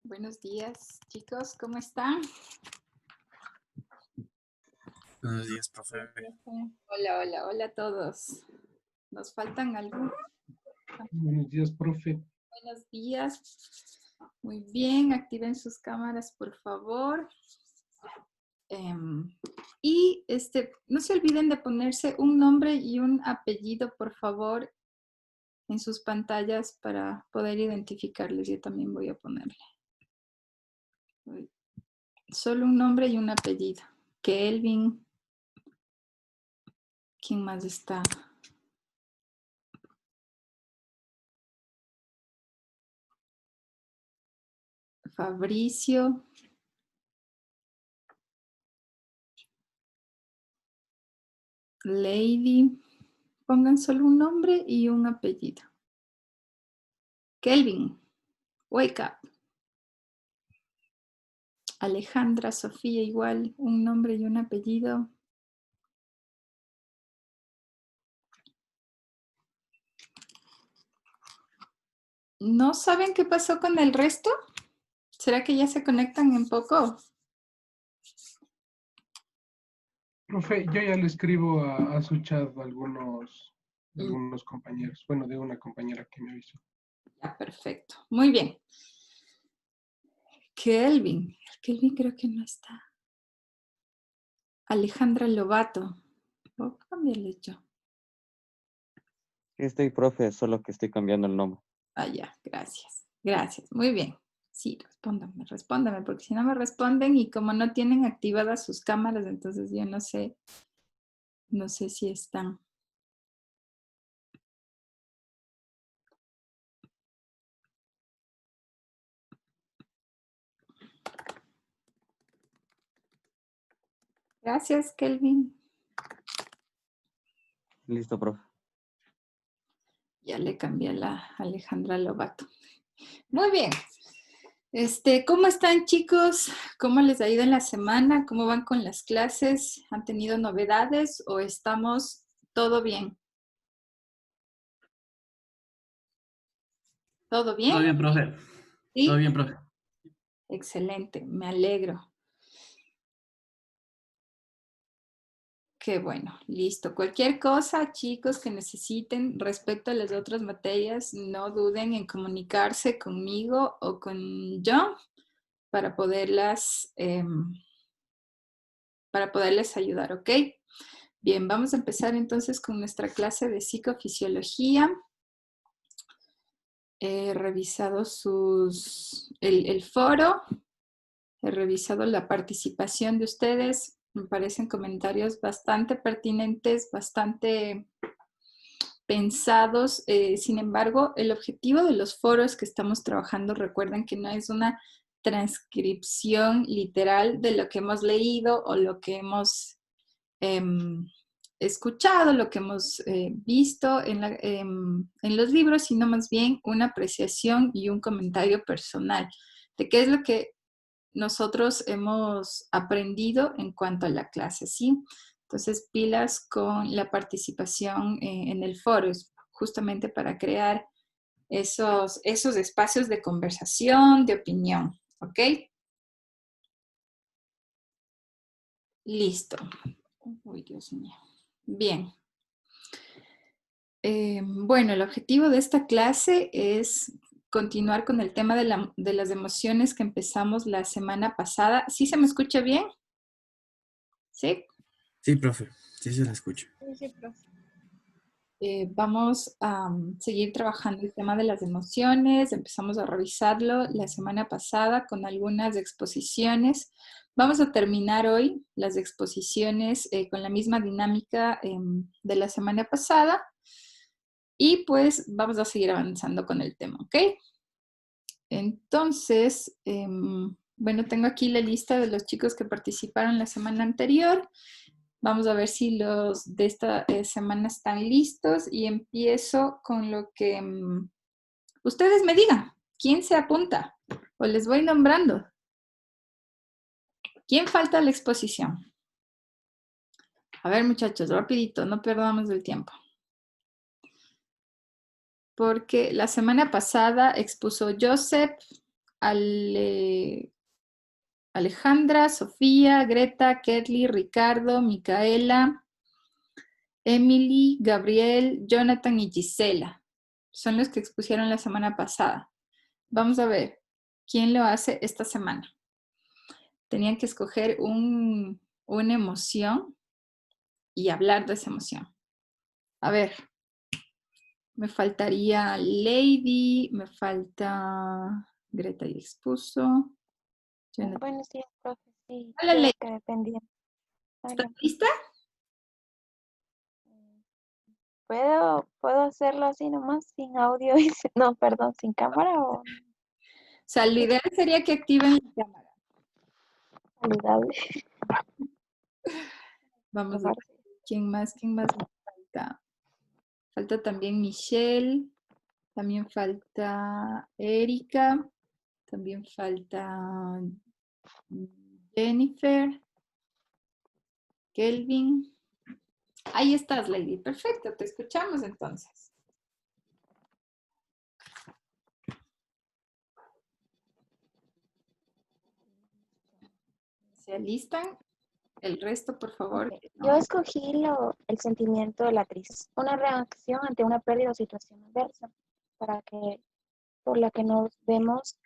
Buenos días, chicos, ¿cómo están? Buenos días, profe. Hola, hola, hola a todos. ¿Nos faltan algunos? Buenos días, profe. Buenos días. Muy bien, activen sus cámaras, por favor. Y no se olviden de ponerse un nombre y un apellido, por favor, en sus pantallas para poder identificarles. Yo también voy a ponerle. Solo un nombre y un apellido. Kelvin. ¿Quién más está? Fabricio. Lady. Pongan solo un nombre y un apellido. Kelvin. Wake up. Alejandra, Sofía, igual, un nombre y un apellido. ¿No saben qué pasó con el resto? ¿Será que ya se conectan en poco? Profe, yo ya le escribo a su chat a algunos compañeros. Bueno, de una compañera que me avisó. Ya, perfecto. Muy bien. Kelvin. Kelvin creo que no está. Alejandra Lobato. Voy a cambiarle yo. Estoy, profe, solo que estoy cambiando el nombre. Ah, ya, gracias. Gracias. Muy bien. Sí, respóndame, porque si no me responden y como no tienen activadas sus cámaras, entonces yo no sé si están. Gracias, Kelvin. Listo, profe. Ya le cambié a la Alejandra Lobato. Muy bien. ¿Cómo están, chicos? ¿Cómo les ha ido en la semana? ¿Cómo van con las clases? ¿Han tenido novedades o estamos todo bien? ¿Todo bien? Todo bien, profe. ¿Sí? Todo bien, profe. Excelente, me alegro. Qué bueno, listo. Cualquier cosa, chicos, que necesiten respecto a las otras materias, no duden en comunicarse conmigo o con John para poderles ayudar, ¿ok? Bien, vamos a empezar entonces con nuestra clase de psicofisiología. He revisado el foro, he revisado la participación de ustedes. Me parecen comentarios bastante pertinentes, bastante pensados. Sin embargo, el objetivo de los foros que estamos trabajando, recuerden que no es una transcripción literal de lo que hemos leído o lo que hemos escuchado, lo que hemos visto en los libros, sino más bien una apreciación y un comentario personal de qué es lo que nosotros hemos aprendido en cuanto a la clase, ¿sí? Entonces, pilas con la participación en el foro, es justamente para crear esos espacios de conversación, de opinión, ¿ok? Listo. Uy, Dios mío. Bien. Bueno, el objetivo de esta clase es continuar con el tema de las emociones que empezamos la semana pasada. ¿Sí se me escucha bien? ¿Sí? Sí, profe. Sí, se la escucho. Sí, profe. Vamos a seguir trabajando el tema de las emociones. Empezamos a revisarlo la semana pasada con algunas exposiciones. Vamos a terminar hoy las exposiciones con la misma dinámica de la semana pasada. Y pues vamos a seguir avanzando con el tema, ¿ok? Entonces, bueno, tengo aquí la lista de los chicos que participaron la semana anterior. Vamos a ver si los de esta semana están listos y empiezo con lo que ustedes me digan. ¿Quién se apunta? O les voy nombrando. ¿Quién falta a la exposición? A ver, muchachos, rapidito, no perdamos el tiempo. Porque la semana pasada expuso Joseph, Alejandra, Sofía, Greta, Ketly, Ricardo, Micaela, Emily, Gabriel, Jonathan y Gisela. Son los que expusieron la semana pasada. Vamos a ver quién lo hace esta semana. Tenían que escoger una emoción y hablar de esa emoción. A ver, me faltaría Lady, me falta Greta y expuso. Jonathan. Buenos días, profe. Sí, Hola, creo Lady. que dependía. ¿Estás Hola. lista? ¿Puedo hacerlo así nomás, sin audio? No, perdón, sin cámara o O sea, lo ideal sería que activen la cámara. saludable. Vamos a Mejor. ver. ¿Quién más me falta? Falta también Michelle. También falta Erika. También falta Jennifer. Kelvin. Ahí estás, Lady. Perfecto, te escuchamos entonces. ¿Se alistan? El resto, por favor. Ok. Yo escogí el sentimiento de la tristeza, una reacción ante una pérdida o situación adversa, por la que nos vemos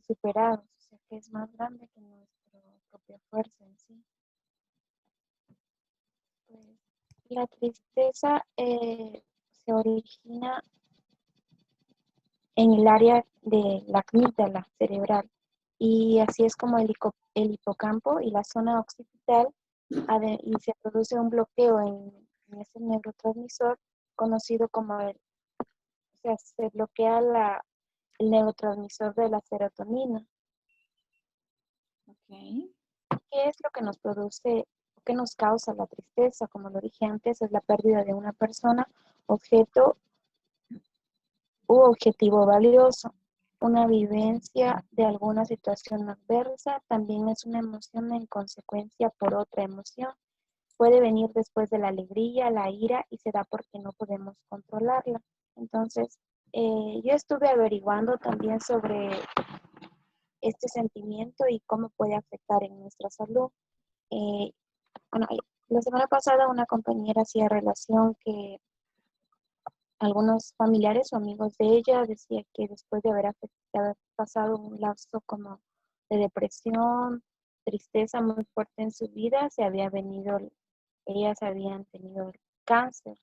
superados, o sea, que es más grande que nuestra propia fuerza en sí. Pues, la tristeza se origina en el área de la amígdala cerebral y así es como el hipocampo y la zona occipital y se produce un bloqueo en ese neurotransmisor conocido como o sea, se bloquea el neurotransmisor de la serotonina. Ok. ¿Qué es lo que nos produce, qué nos causa la tristeza? Como lo dije antes, es la pérdida de una persona, objeto u objetivo valioso. Una vivencia de alguna situación adversa también es una emoción en consecuencia por otra emoción. Puede venir después de la alegría, la ira y se da porque no podemos controlarla. Entonces, yo estuve averiguando también sobre este sentimiento y cómo puede afectar en nuestra salud. Bueno, la semana pasada una compañera hacía relación que algunos familiares o amigos de ella decían que después de haber pasado un lapso como de depresión, tristeza muy fuerte en su vida, ellas habían tenido el cáncer.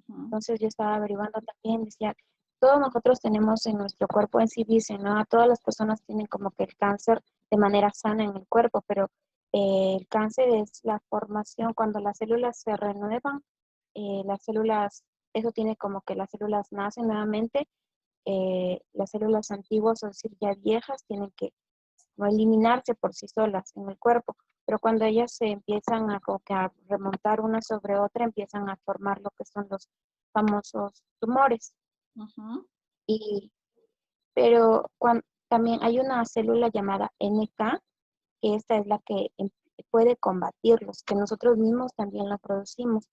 Entonces yo estaba averiguando también, decía, todos nosotros tenemos en nuestro cuerpo en sí, dice, ¿no? Todas las personas tienen como que el cáncer de manera sana en el cuerpo, pero el cáncer es la formación, cuando las células se renuevan, las células, eso tiene como que las células nacen nuevamente, las células antiguas, es decir, ya viejas, tienen que eliminarse por sí solas en el cuerpo, pero cuando ellas se empiezan como que a remontar una sobre otra, empiezan a formar lo que son los famosos tumores. Pero también hay una célula llamada NK, que esta es la que puede combatirlos, que nosotros mismos también la producimos.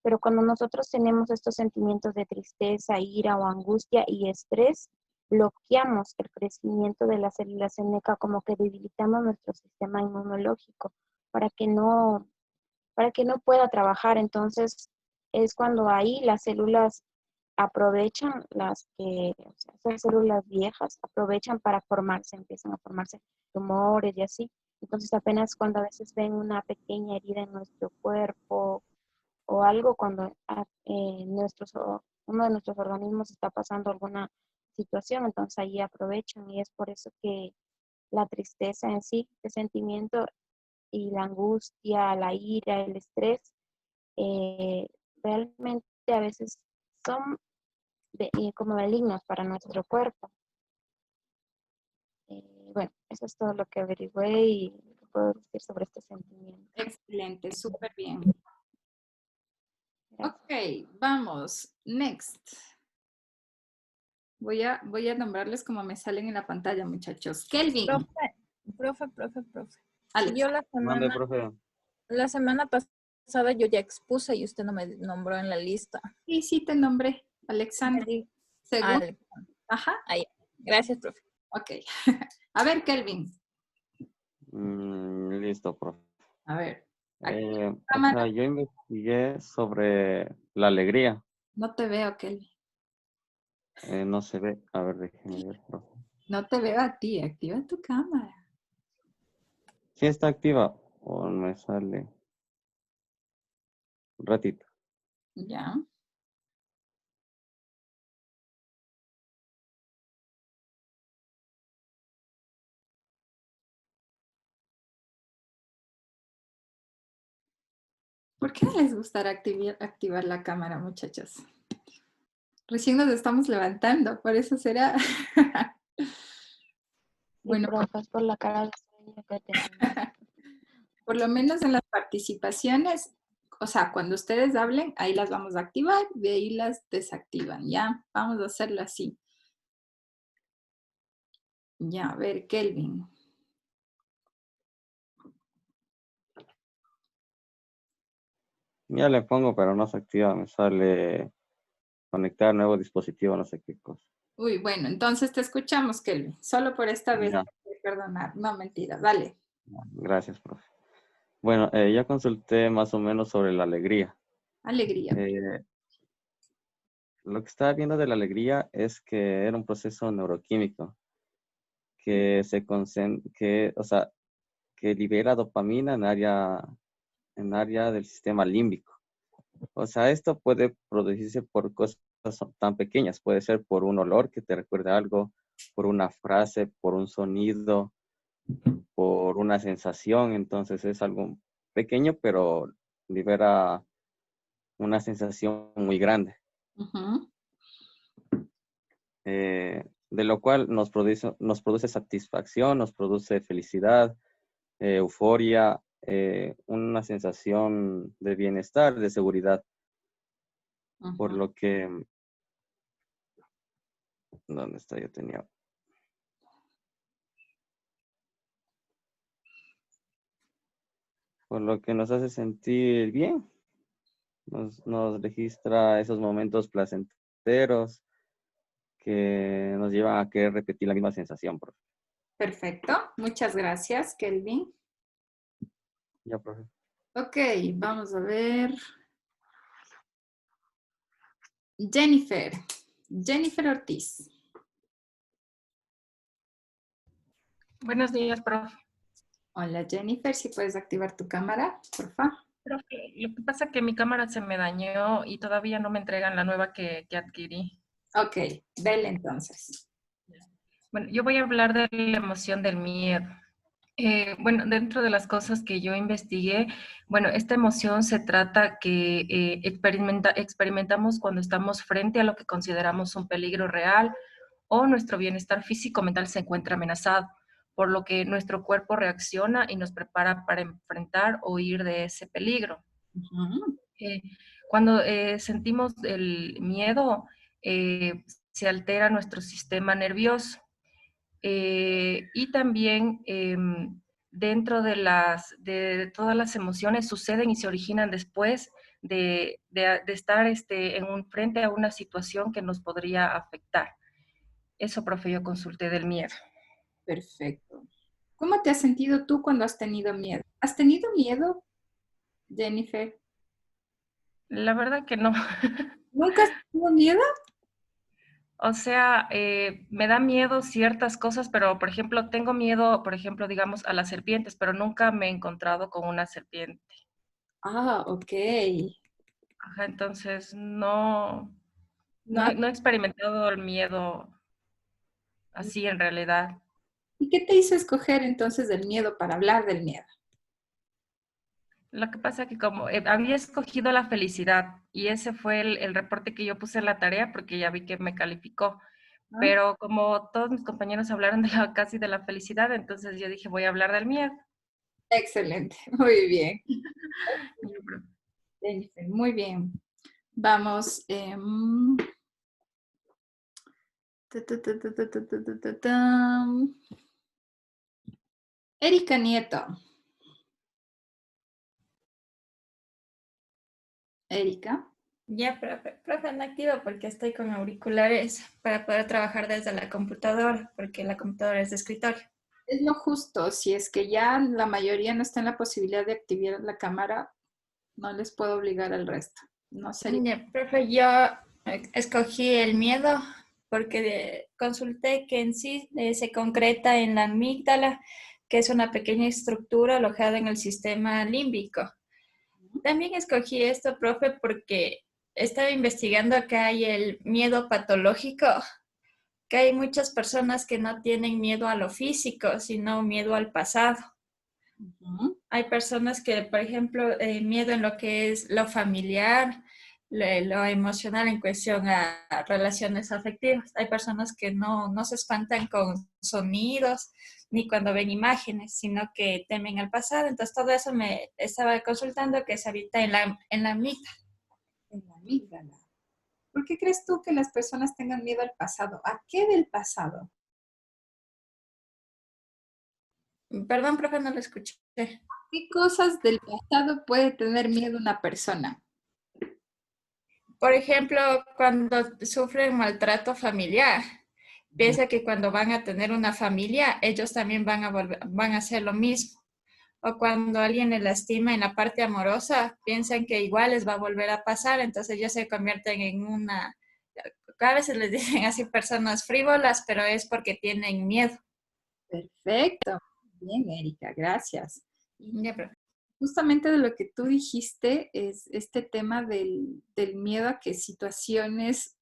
Pero cuando nosotros tenemos estos sentimientos de tristeza, ira o angustia y estrés, bloqueamos el crecimiento de las células NK, como que debilitamos nuestro sistema inmunológico para que no pueda trabajar. Entonces es cuando ahí las células aprovechan o sea, esas células viejas aprovechan para formarse, empiezan a formarse tumores y así. Entonces apenas cuando a veces ven una pequeña herida en nuestro cuerpo o algo, cuando uno de nuestros organismos está pasando alguna situación, entonces ahí aprovechan y es por eso que la tristeza en sí, el sentimiento y la angustia, la ira, el estrés, realmente a veces son como malignos para nuestro cuerpo. Bueno, eso es todo lo que averigüé y lo que puedo decir sobre este sentimiento. Excelente, súper bien. Gracias. Ok, vamos. Next. Voy a nombrarles como me salen en la pantalla, muchachos. Kelvin. Profe. Alex. Yo Mande, profe. la semana pasada yo ya expuse y usted no me nombró en la lista. Sí, te nombré. Alexandra. Según. Ale. Ajá. Ahí. Gracias, profe. Ok. A ver, Kelvin. Listo, profe. A ver. Aquí, O cámara. sea, yo investigué sobre la alegría. No te veo, Kelvin. No se ve. A ver, déjeme ver, profe. No te veo a ti. Activa tu cámara. ¿Sí está activa o me sale? Un ratito. Ya. ¿Por qué no les gustará activar la cámara, muchachos? Recién nos estamos levantando, por eso será. Sí, Bueno, profe, es por la cara de sueño que tenemos. por lo menos en las participaciones, o sea, cuando ustedes hablen, ahí las vamos a activar, de ahí las desactivan, ¿ya? Vamos a hacerlo así. Ya, a ver, Kelvin. Ya le pongo, pero no se activa. Me sale conectar nuevo dispositivo, no sé qué cosa. Uy, bueno, entonces te escuchamos, Kelvin. Solo por esta vez, Ya, perdonar. No, mentira, dale. gracias, profe. Bueno, ya consulté más o menos sobre la alegría. Alegría. Eh, lo que estaba viendo de la alegría es que era un proceso neuroquímico o sea, que libera dopamina en área del sistema límbico. O sea, esto puede producirse por cosas tan pequeñas. Puede ser por un olor que te recuerde algo, por una frase, por un sonido, por una sensación. Entonces es algo pequeño, pero libera una sensación muy grande. Ujú. De lo cual nos produce satisfacción, nos produce felicidad, euforia, una sensación de bienestar, de seguridad. Por Ujú. lo que, ¿dónde está? Yo tenía. Por lo que nos hace sentir bien, nos registra esos momentos placenteros que nos llevan a querer repetir la misma sensación, profe. Perfecto. Muchas gracias, Kelvin. Ya, profe. Ok, vamos a ver. Jennifer. Jennifer Ortiz. Buenos días, profe. Hola, Jennifer. Si puedes activar tu cámara, por favor. Profe, lo que pasa es que mi cámara se me dañó y todavía no me entregan la nueva que adquirí. Ok, dale entonces. Bueno, yo voy a hablar de la emoción del miedo. Bueno, dentro de las cosas que yo investigué, bueno, esta emoción se trata que experimentamos cuando estamos frente a lo que consideramos un peligro real o nuestro bienestar físico-mental se encuentra amenazado, por lo que nuestro cuerpo reacciona y nos prepara para enfrentar o huir de ese peligro. Ujú. Eh, Cuando sentimos el miedo, se altera nuestro sistema nervioso. Y también dentro de todas las emociones suceden y se originan después de estar frente a una situación que nos podría afectar. Eso, profe, yo consulté del miedo. Perfecto. ¿Cómo te has sentido tú cuando has tenido miedo? ¿Has tenido miedo, Jennifer? La verdad que no. ¿Nunca has tenido miedo? O sea, me da miedo ciertas cosas, pero por ejemplo, tengo miedo, por ejemplo, digamos, a las serpientes, pero nunca me he encontrado con una serpiente. Ah, ok. Ajá, entonces no, No. no he experimentado el miedo así en realidad. ¿Y qué te hizo escoger entonces del miedo para hablar del miedo? Lo que pasa es que como había escogido la felicidad y ese fue el reporte que yo puse en la tarea porque ya vi que me calificó. ¿No? Pero como todos mis compañeros hablaron casi de la felicidad, entonces yo dije, voy a hablar del miedo. Excelente, muy bien. Yo creo. Jennifer, muy bien. Vamos. Tam. Erika Nieto. Erika. Ya, profe, no activo porque estoy con auriculares para poder trabajar desde la computadora, porque la computadora es de escritorio. Es lo justo, si es que ya la mayoría no está en la posibilidad de activar la cámara, no les puedo obligar al resto. No sería. Ya, profe, yo escogí el miedo porque consulté que en sí se concreta en la amígdala, que es una pequeña estructura alojada en el sistema límbico. También escogí esto, profe, porque estaba investigando que hay el miedo patológico, que hay muchas personas que no tienen miedo a lo físico, sino miedo al pasado. Hay personas que, por ejemplo, miedo en lo que es lo familiar, lo emocional en cuestión a relaciones afectivas. Hay personas que no se espantan con sonidos ni cuando ven imágenes, sino que temen al pasado. Entonces, todo eso me estaba consultando que se habita en la amígdala. En la amígdala. ¿Por qué crees tú que las personas tengan miedo al pasado? ¿A qué del pasado? Perdón, profe, no lo escuché. ¿Qué cosas del pasado puede tener miedo una persona? Por ejemplo, cuando sufren maltrato familiar, piensa que cuando van a tener una familia, ellos también van a hacer lo mismo. O cuando alguien les lastima en la parte amorosa, piensan que igual les va a volver a pasar, entonces ellos se convierten en a veces les dicen así personas frívolas, pero es porque tienen miedo. Perfecto. Bien, Erika, gracias. Ya, profe. Justamente de lo que tú dijiste es este tema del miedo a que situaciones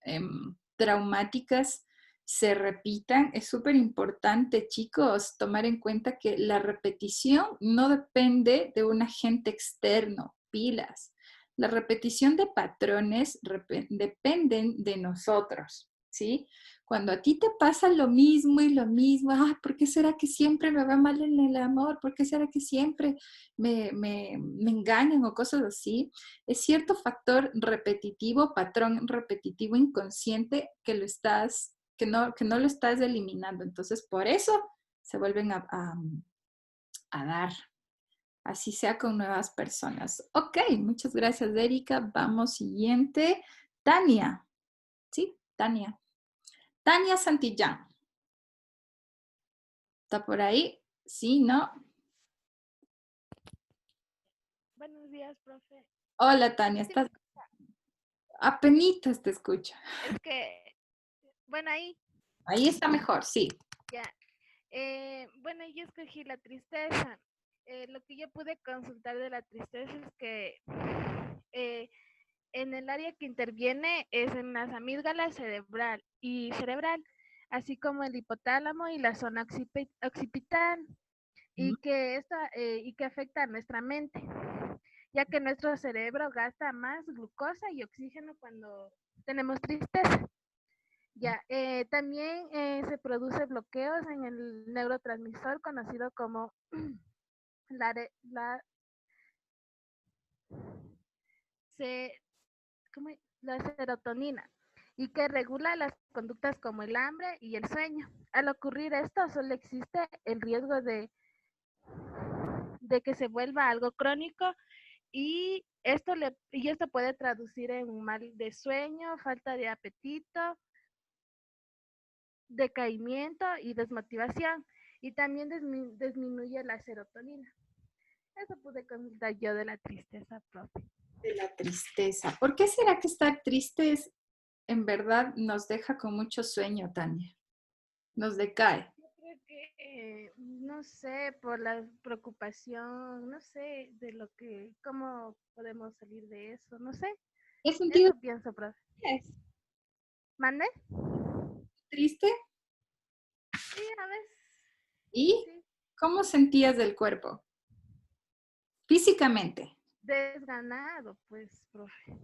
traumáticas se repitan. Es súper importante, chicos, tomar en cuenta que la repetición no depende de un agente externo, pilas. La repetición de patrones dependen de nosotros, ¿sí? Cuando a ti te pasa lo mismo y lo mismo, ¿por qué será que siempre me va mal en el amor? ¿Por qué será que siempre me engañan o cosas así? Es cierto factor repetitivo, patrón repetitivo inconsciente que que no lo estás eliminando. Entonces, por eso se vuelven a dar, así sea con nuevas personas. Ok, muchas gracias, Erika. Vamos, siguiente. Tania. Sí, Tania. Tania Santillán. ¿Está por ahí? Sí, no. Buenos días, profe. Hola, Tania. Sí, ¿Estás? Apenitas te escucho. es que, bueno, Ahí está mejor, sí. ya. Bueno, yo escogí la tristeza. Lo que yo pude consultar de la tristeza es que en el área que interviene es en las amígdalas cerebral, así como el hipotálamo y la zona occipital, y que afecta a nuestra mente, ya que nuestro cerebro gasta más glucosa y oxígeno cuando tenemos tristeza. Ya, también se produce bloqueos en el neurotransmisor conocido como la, la, se, ¿cómo? La serotonina, y que regula las conductas como el hambre y el sueño. Al ocurrir esto, solo existe el riesgo de que se vuelva algo crónico, y esto puede traducir en un mal de sueño, falta de apetito, decaimiento y desmotivación, y también disminuye la serotonina. Eso pude consultar yo de la tristeza, profe. De la tristeza. ¿Por qué será que estar tristes en verdad nos deja con mucho sueño, Tania? Nos decae. Yo creo que, no sé, por la preocupación, no sé, cómo podemos salir de eso, no sé. ¿Qué sentido Eso pienso, profe. es? ¿Mande? ¿Triste? Sí, a veces. ¿Y Sí. cómo sentías del cuerpo? Físicamente. Desganado, pues, profe.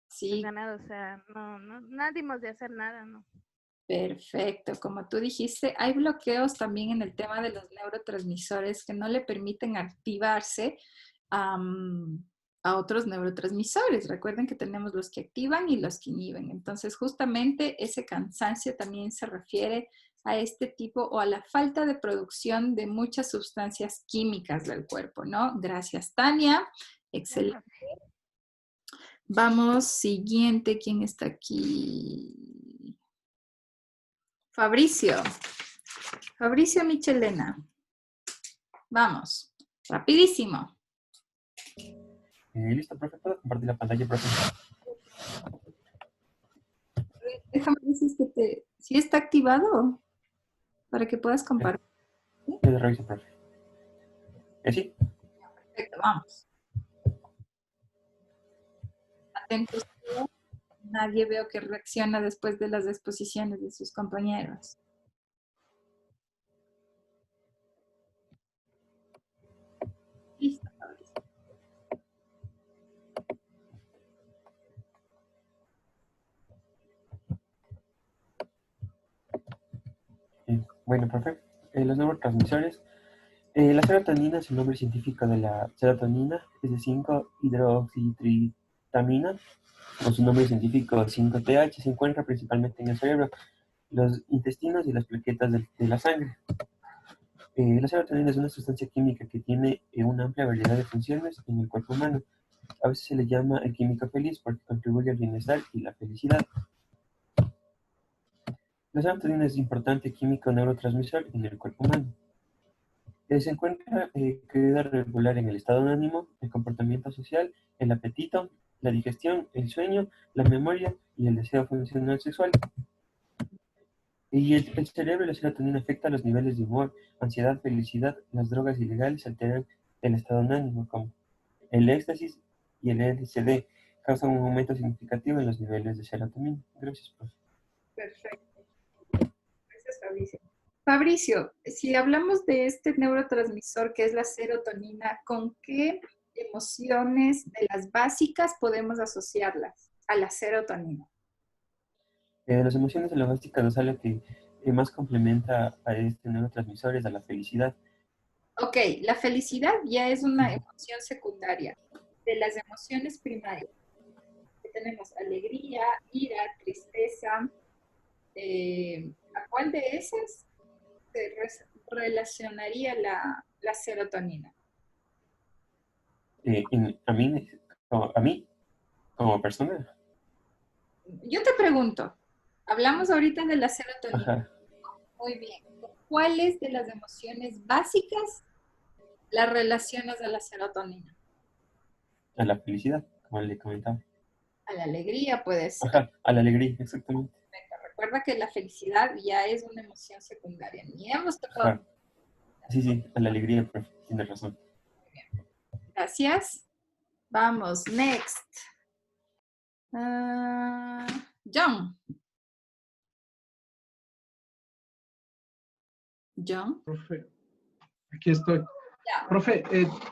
Sí, Desganado, o sea, no dimos de hacer nada, ¿no? perfecto. Como tú dijiste, hay bloqueos también en el tema de los neurotransmisores que no le permiten activarse a otros neurotransmisores. Recuerden que tenemos los que activan y los que inhiben. Entonces, justamente ese cansancio también se refiere a este tipo o a la falta de producción de muchas sustancias químicas del cuerpo, ¿no? Gracias, Tania. Excelente. Vamos, siguiente. ¿Quién está aquí? Fabricio. Fabricio Michelena. Vamos. Rapidísimo. Listo, profe, ¿puedo compartir la pantalla, profe? Déjame decir si está activado para que puedas compartir. Le reviso, profe. Sí. Perfecto, vamos. Atentos. Nadie veo que reacciona después de las exposiciones de sus compañeros. Listo. Bueno, profe, los neurotransmisores. La serotonina es el nombre científico de la serotonina, es de 5-hidroxitritamina, o su nombre científico 5-TH, se encuentra principalmente en el cerebro, los intestinos y las plaquetas de la sangre. La serotonina es una sustancia química que tiene una amplia variedad de funciones en el cuerpo humano. A veces se le llama el químico feliz porque contribuye al bienestar y la felicidad. La serotonina es un importante químico neurotransmisor en el cuerpo humano. Se encuentra que ayuda a regular en el estado de ánimo, el comportamiento social, el apetito, la digestión, el sueño, la memoria y el deseo funcional sexual. Y el cerebro y la serotonina afectan los niveles de humor, ansiedad, felicidad. Las drogas ilegales alteran el estado de ánimo, como el éxtasis y el LSD, causan un aumento significativo en los niveles de serotonina. Gracias, profe. Perfecto. Gracias, Fabricio. Fabricio, si hablamos de este neurotransmisor que es la serotonina, ¿con qué emociones de las básicas podemos asociarlas a la serotonina? Las emociones de la básica es algo que más complementa a este neurotransmisor es a la felicidad. Ok, la felicidad ya es una emoción secundaria. De las emociones primarias, que tenemos alegría, ira, tristeza, ¿a cuál de esas se relacionaría la serotonina? A mí, como persona. Yo te pregunto, hablamos ahorita de la serotonina. Ajá. Muy bien. ¿Cuáles de las emociones básicas las relacionas a la serotonina? A la felicidad, como le comentaba. A la alegría puede ser. Ajá, a la alegría, exactamente. Recuerda que la felicidad ya es una emoción secundaria. Ni hemos tocado. Ajá. Sí, a la alegría, profe, tienes razón. Gracias. Vamos, next. John. John. Profe, aquí estoy. Ya. Profe,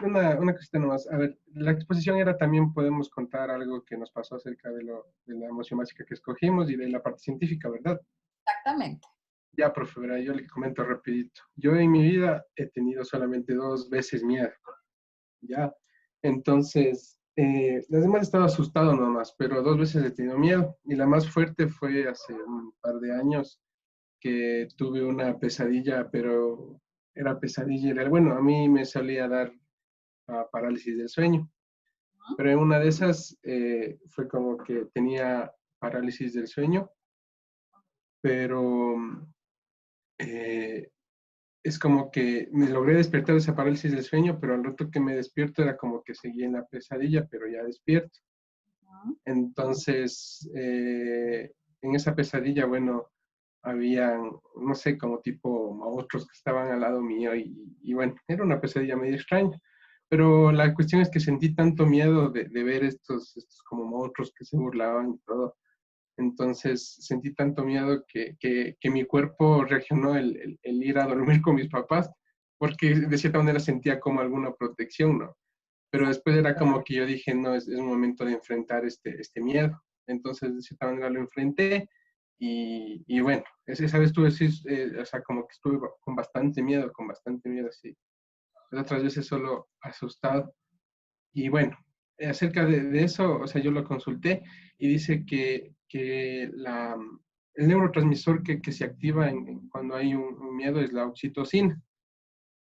una cosita nomás. A ver, la exposición era también podemos contar algo que nos pasó acerca de la emoción básica que escogimos y de la parte científica, ¿verdad? Exactamente. Ya, profe, verá, yo le comento rapidito. Yo en mi vida he tenido solamente 2 veces miedo, ¿ya? Entonces, las demás he estado asustado nomás, pero 2 veces he tenido miedo. Y la más fuerte fue hace un par de años que tuve una pesadilla, pero era pesadilla, bueno, a mí me solía dar parálisis del sueño, pero en una de esas fue como que tenía parálisis del sueño, pero es como que me logré despertar de esa parálisis del sueño, pero al rato que me despierto era como que seguía en la pesadilla, pero ya despierto. Entonces, en esa pesadilla, bueno, habían, no sé, como tipo monstruos que estaban al lado mío y bueno, era una pesadilla medio extraña. Pero la cuestión es que sentí tanto miedo de ver estos como monstruos que se burlaban y todo. Entonces sentí tanto miedo que mi cuerpo reaccionó el ir a dormir con mis papás, porque de cierta manera sentía como alguna protección, ¿no? Pero después era como que yo dije, no, es un momento de enfrentar este miedo. Entonces de cierta manera lo enfrenté y bueno, esa vez estuve, o sea, como que estuve con bastante miedo, sí. Las otras veces solo asustado. Y bueno, acerca de eso, o sea, yo lo consulté y dice que el neurotransmisor que se activa cuando hay un miedo es la oxitocina,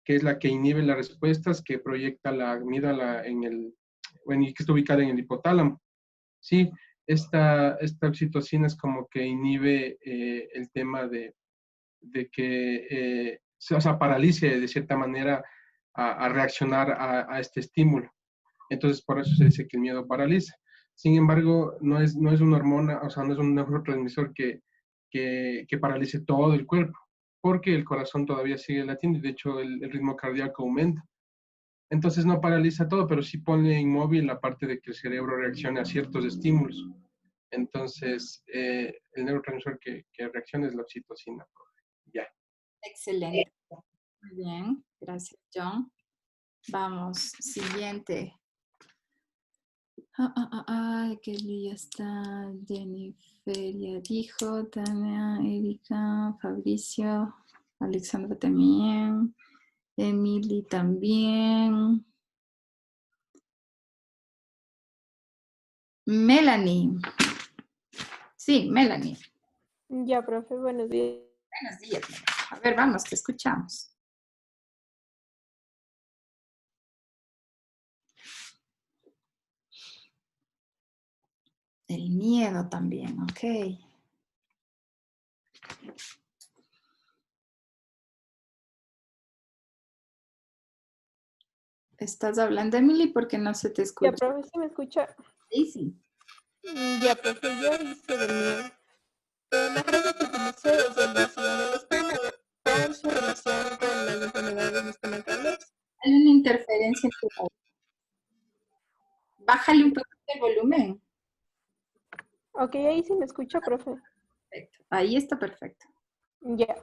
que es la que inhibe las respuestas, que proyecta la amígdala bueno, y que está ubicada en el hipotálamo. Sí, esta oxitocina es como que inhibe el tema de que, o sea, paralice de cierta manera a reaccionar a este estímulo. Entonces, por eso se dice que el miedo paraliza. Sin embargo, no es una hormona, o sea, no es un neurotransmisor que paralice todo el cuerpo, porque el corazón todavía sigue latiendo y de hecho el ritmo cardíaco aumenta. Entonces no paraliza todo, pero sí pone inmóvil la parte de que el cerebro reaccione a ciertos estímulos. Entonces, el neurotransmisor que reacciona es la oxitocina. Ya. Excelente. Muy bien. Gracias, John. Vamos, siguiente. Kelly ya está. Jennifer ya dijo. Tania, Erika, Fabricio, Alexandra también. Emily también. Melanie. Sí, Melanie. Ya, profe, buenos días. Buenos días. A ver, vamos, te escuchamos. El miedo también, ok. Estás hablando, Emily, porque no se te escucha. Ya, profe, ¿sí me escucha? Sí. Ya, profe, yo hice del miedo. La frase que utilicé es el vacío del estómago. ¿Cuál es su relación con las enfermedades estomacales? Hay una interferencia en tu audio. Bájale un poquito el volumen. Ok, ahí sí me escucha, profe. Perfecto. Ahí está perfecto. Ya.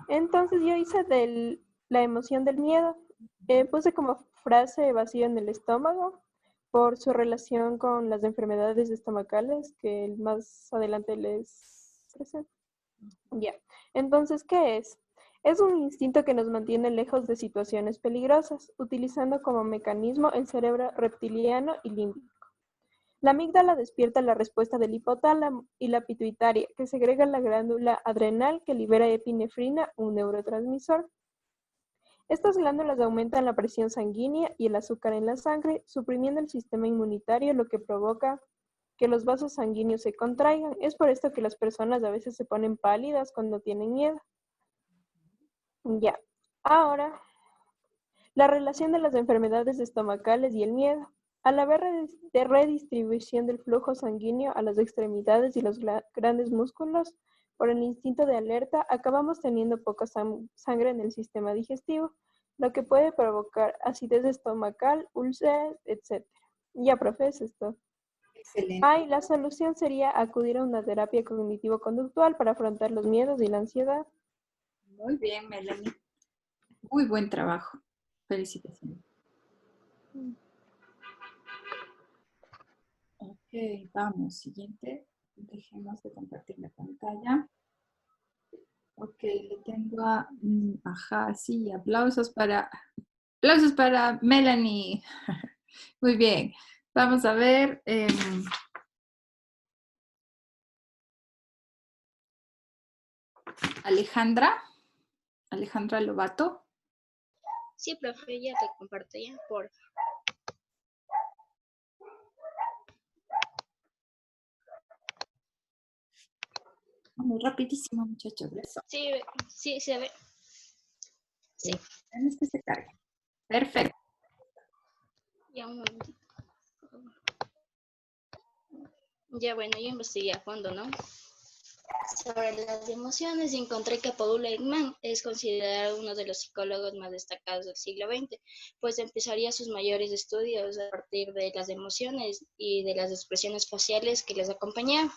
Entonces yo hice la emoción del miedo. Puse como frase vacío en el estómago por su relación con las enfermedades estomacales que más adelante les presento. Ya. Entonces, ¿qué es? Es un instinto que nos mantiene lejos de situaciones peligrosas, utilizando como mecanismo el cerebro reptiliano y límbico. La amígdala despierta la respuesta del hipotálamo y la pituitaria, que segrega la glándula adrenal que libera epinefrina, un neurotransmisor. Estas glándulas aumentan la presión sanguínea y el azúcar en la sangre, suprimiendo el sistema inmunitario, lo que provoca que los vasos sanguíneos se contraigan. Es por esto que las personas a veces se ponen pálidas cuando tienen miedo. Ya. Ahora, la relación de las enfermedades estomacales y el miedo. Al haber redistribución del flujo sanguíneo a las extremidades y los grandes músculos, por el instinto de alerta, acabamos teniendo poca sangre en el sistema digestivo, lo que puede provocar acidez estomacal, úlceras, etc. Ya, profe, eso es todo. Excelente. Y la solución sería acudir a una terapia cognitivo-conductual para afrontar los miedos y la ansiedad. Muy bien, Melanie. Muy buen trabajo. Felicitaciones. Ok, vamos. Siguiente. Dejemos de compartir la pantalla. Ok, le tengo a... ajá, sí, aplausos para Melanie. Muy bien. Vamos a ver. Alejandra Lobato. Sí, profe, ya te comparto ya, por. Muy rapidísimo, muchachos. Sí, se ve. Sí. Tenemos que se cargue. Perfecto. Ya un momentito. Ya bueno, yo investigué a fondo, ¿no? Sobre las emociones y encontré que Paul Ekman es considerado uno de los psicólogos más destacados del siglo XX, pues empezaría sus mayores estudios a partir de las emociones y de las expresiones faciales que les acompañaban.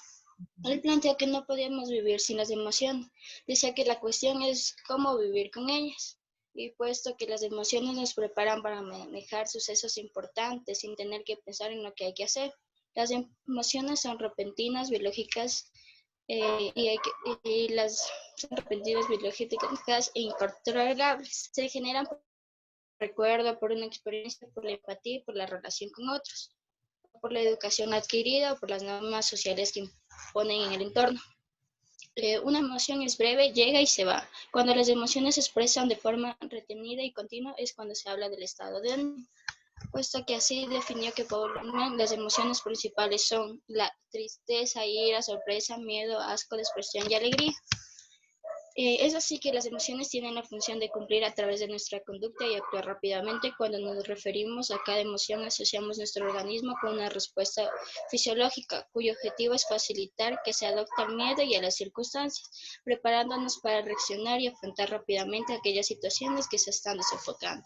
Él planteó que no podíamos vivir sin las emociones. Decía que la cuestión es cómo vivir con ellas. Y puesto que las emociones nos preparan para manejar sucesos importantes sin tener que pensar en lo que hay que hacer. Las emociones son repentinas, biológicas, y las son repentinas, biológicas e incontrolables. Se generan por recuerdo, por una experiencia, por la empatía y por la relación con otros, por la educación adquirida o por las normas sociales que imponen en el entorno. Una emoción es breve, llega y se va. Cuando las emociones se expresan de forma retenida y continua es cuando se habla del estado de ánimo. puesto que así definió que Paul Ekman las emociones principales son la tristeza, ira, sorpresa, miedo, asco, depresión y alegría. Es así que las emociones tienen la función de cumplir a través de nuestra conducta y actuar rápidamente. Cuando nos referimos a cada emoción, asociamos nuestro organismo con una respuesta fisiológica, cuyo objetivo es facilitar que se adopte al miedo y a las circunstancias, preparándonos para reaccionar y afrontar rápidamente aquellas situaciones que se están desenfocando.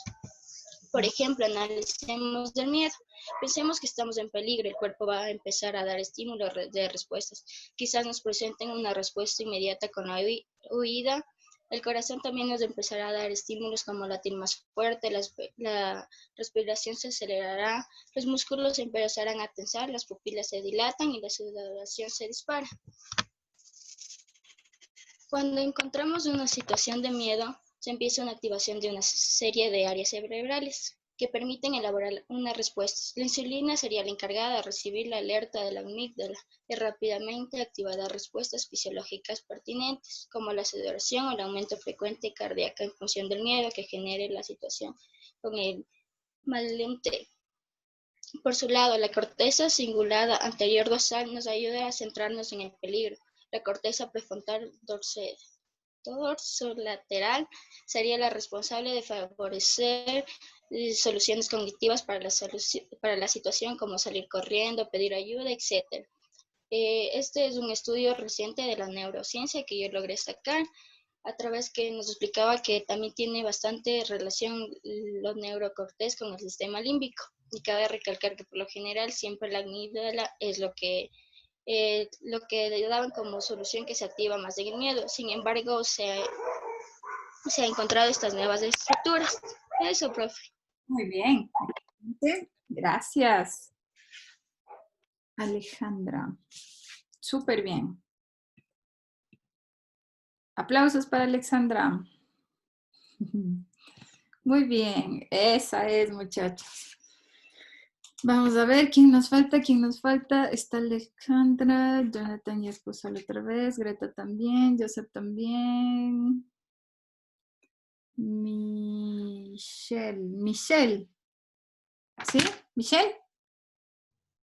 Por ejemplo, analicemos del miedo. Pensemos que estamos en peligro, el cuerpo va a empezar a dar estímulos de respuestas. Quizás nos presenten una respuesta inmediata con la huida. El corazón también nos empezará a dar estímulos como latir más fuerte, la respiración se acelerará, los músculos empezarán a tensar, las pupilas se dilatan y la sudoración se dispara. Cuando encontramos una situación de miedo, se empieza una activación de una serie de áreas cerebrales que permiten elaborar una respuesta. La insulina sería la encargada de recibir la alerta de la amígdala y rápidamente activará respuestas fisiológicas pertinentes, como la sudoración o el aumento frecuente cardíaco en función del miedo que genere la situación con el malente. Por su lado, la corteza cingulada anterior dorsal nos ayuda a centrarnos en el peligro. La corteza prefrontal dorsolateral sería la responsable de favorecer soluciones cognitivas para la situación, como salir corriendo, pedir ayuda, etc. Este es un estudio reciente de la neurociencia que yo logré sacar a través que nos explicaba que también tiene bastante relación los neurocortes con el sistema límbico. Y cabe recalcar que por lo general siempre la amígdala es lo que le daban como solución que se activa más en el miedo. Sin embargo, se ha encontrado estas nuevas estructuras. Eso, profe. Muy bien. Gracias, Alejandra. Súper bien. Aplausos para Alexandra. Muy bien. Esa es, muchachos. Vamos a ver quién nos falta, Está Alejandra, Jonathan ya expuso otra vez, Greta también, Joseph también. Michelle. ¿Sí? ¿Michelle?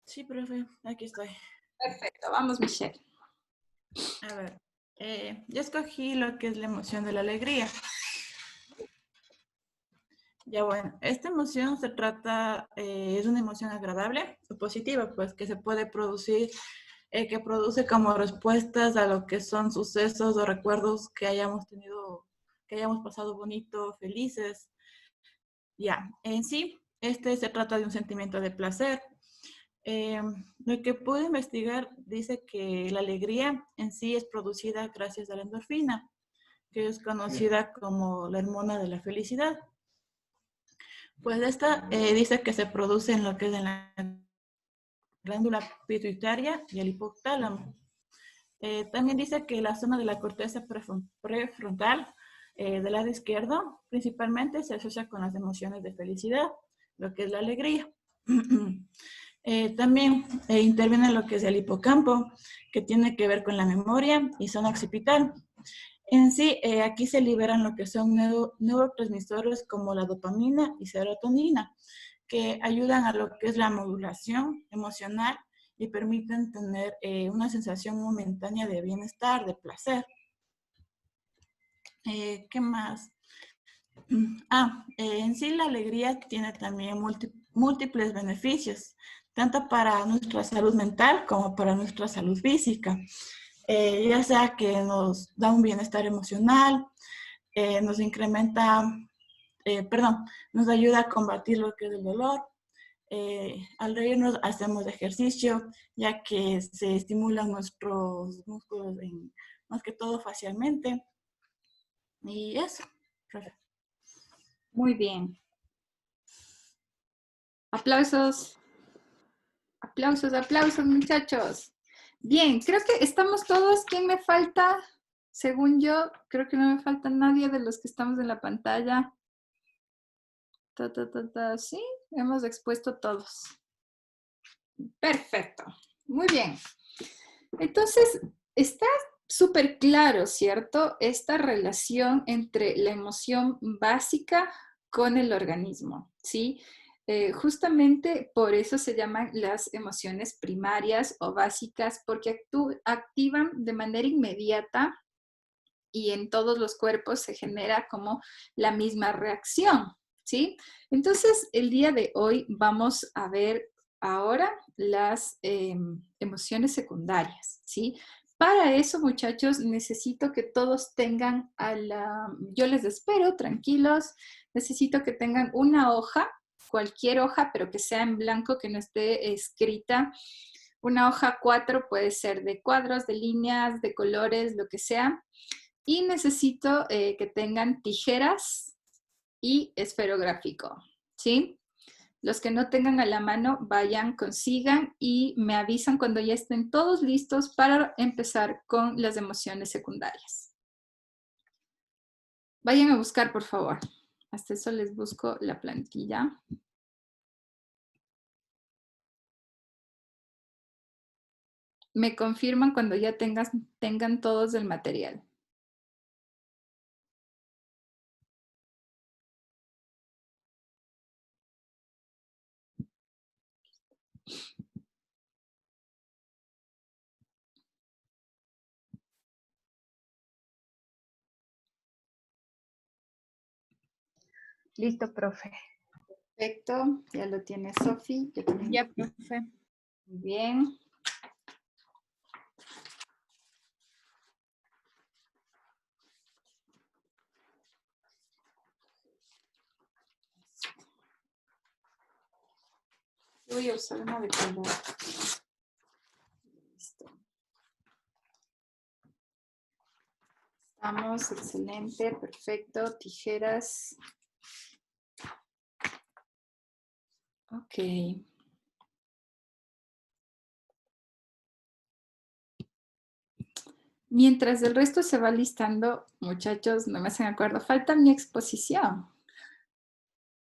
Sí, profe, aquí estoy. Perfecto, vamos, Michelle. A ver, yo escogí lo que es la emoción de la alegría. Ya bueno, esta emoción se trata, es una emoción agradable o positiva, pues que se puede producir, que produce como respuestas a lo que son sucesos o recuerdos que hayamos tenido, que hayamos pasado bonito, felices. Ya, en sí, se trata de un sentimiento de placer. Lo que pude investigar dice que la alegría en sí es producida gracias a la endorfina, que es conocida como la hormona de la felicidad. Pues esta dice que se produce en lo que es en la glándula pituitaria y el hipotálamo. También dice que la zona de la corteza prefrontal del lado izquierdo principalmente se asocia con las emociones de felicidad, lo que es la alegría. También interviene lo que es el hipocampo, que tiene que ver con la memoria y zona occipital. En sí, aquí se liberan lo que son neurotransmisores como la dopamina y serotonina, que ayudan a lo que es la modulación emocional y permiten tener una sensación momentánea de bienestar, de placer. ¿Qué más? En sí la alegría tiene también múltiples beneficios, tanto para nuestra salud mental como para nuestra salud física. Ya sea que nos da un bienestar emocional, nos incrementa, nos ayuda a combatir lo que es el dolor. Al reírnos hacemos ejercicio, ya que se estimulan nuestros músculos, más que todo facialmente. Y eso, profe. Muy bien. Aplausos. Aplausos, muchachos. Bien, creo que estamos todos. ¿Quién me falta? Según yo, creo que no me falta nadie de los que estamos en la pantalla. Sí, hemos expuesto todos. Perfecto. Muy bien. Entonces, está súper claro, ¿cierto? Esta relación entre la emoción básica con el organismo, ¿sí? Justamente por eso se llaman las emociones primarias o básicas, porque activan de manera inmediata y en todos los cuerpos se genera como la misma reacción, ¿sí? Entonces, el día de hoy vamos a ver ahora las emociones secundarias, ¿sí? Para eso, muchachos, necesito que todos tengan yo les espero, tranquilos, necesito que tengan una hoja, cualquier hoja, pero que sea en blanco, que no esté escrita. Una hoja 4 puede ser de cuadros, de líneas, de colores, lo que sea. Y necesito que tengan tijeras y esferográfico, ¿sí? Los que no tengan a la mano, vayan, consigan y me avisan cuando ya estén todos listos para empezar con las emociones secundarias. Vayan a buscar, por favor. Hasta eso les busco la plantilla. Me confirman cuando ya tengan todos el material. Listo, profe. Perfecto, ya lo tiene Sofi. Ya, profe. Muy bien. Voy a usar una de color. Listo. Estamos, excelente, perfecto. Tijeras. Ok. Mientras el resto se va listando, muchachos, no me hacen acuerdo, falta mi exposición.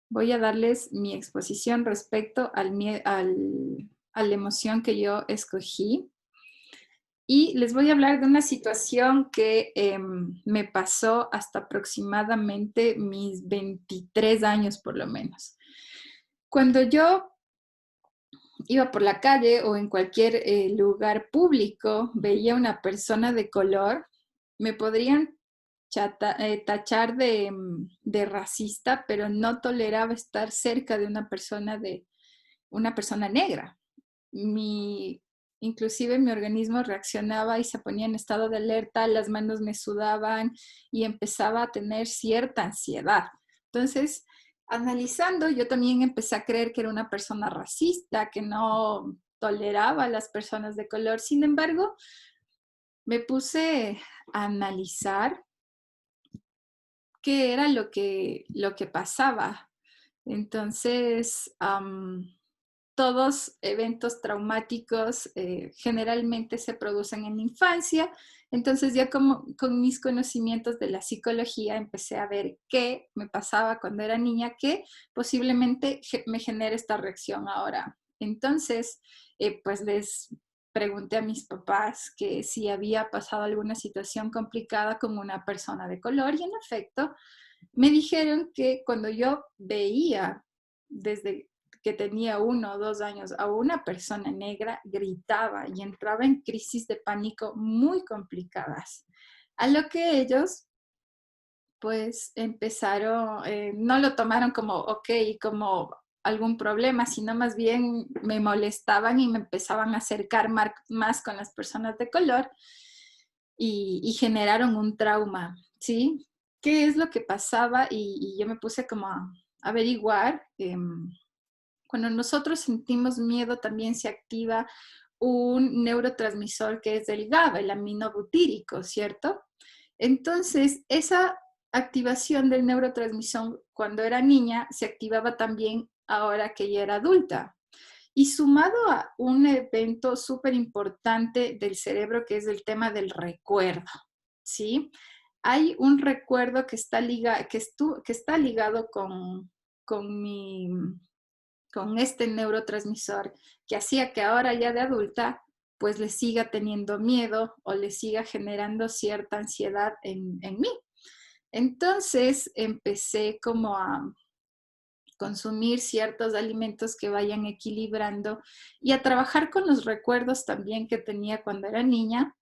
Voy a darles mi exposición respecto a la emoción que yo escogí. Y les voy a hablar de una situación que me pasó hasta aproximadamente mis 23 años por lo menos. Cuando yo iba por la calle o en cualquier lugar público, veía una persona de color, me podrían tachar de racista, pero no toleraba estar cerca de una persona negra. Inclusive mi organismo reaccionaba y se ponía en estado de alerta, las manos me sudaban y empezaba a tener cierta ansiedad. Entonces, analizando, yo también empecé a creer que era una persona racista, que no toleraba a las personas de color. Sin embargo, me puse a analizar qué era lo que pasaba. Entonces, todos eventos traumáticos generalmente se producen en la infancia. Entonces ya con mis conocimientos de la psicología empecé a ver qué me pasaba cuando era niña que posiblemente me genere esta reacción ahora. Entonces, pues les pregunté a mis papás que si había pasado alguna situación complicada con una persona de color y en efecto me dijeron que cuando yo veía desde que tenía 1 o 2 años a una persona negra, gritaba y entraba en crisis de pánico muy complicadas. A lo que ellos, pues, empezaron, no lo tomaron como, ok, como algún problema, sino más bien me molestaban y me empezaban a acercar más con las personas de color y generaron un trauma, ¿sí? ¿Qué es lo que pasaba? Y yo me puse como a averiguar. Cuando nosotros sentimos miedo también se activa un neurotransmisor que es el GABA, el aminobutírico, ¿cierto? Entonces, esa activación del neurotransmisor cuando era niña se activaba también ahora que ya era adulta. Y sumado a un evento súper importante del cerebro que es el tema del recuerdo, ¿sí? Hay un recuerdo que está ligado con este neurotransmisor que hacía que ahora ya de adulta pues le siga teniendo miedo o le siga generando cierta ansiedad en mí. Entonces empecé como a consumir ciertos alimentos que vayan equilibrando y a trabajar con los recuerdos también que tenía cuando era niña.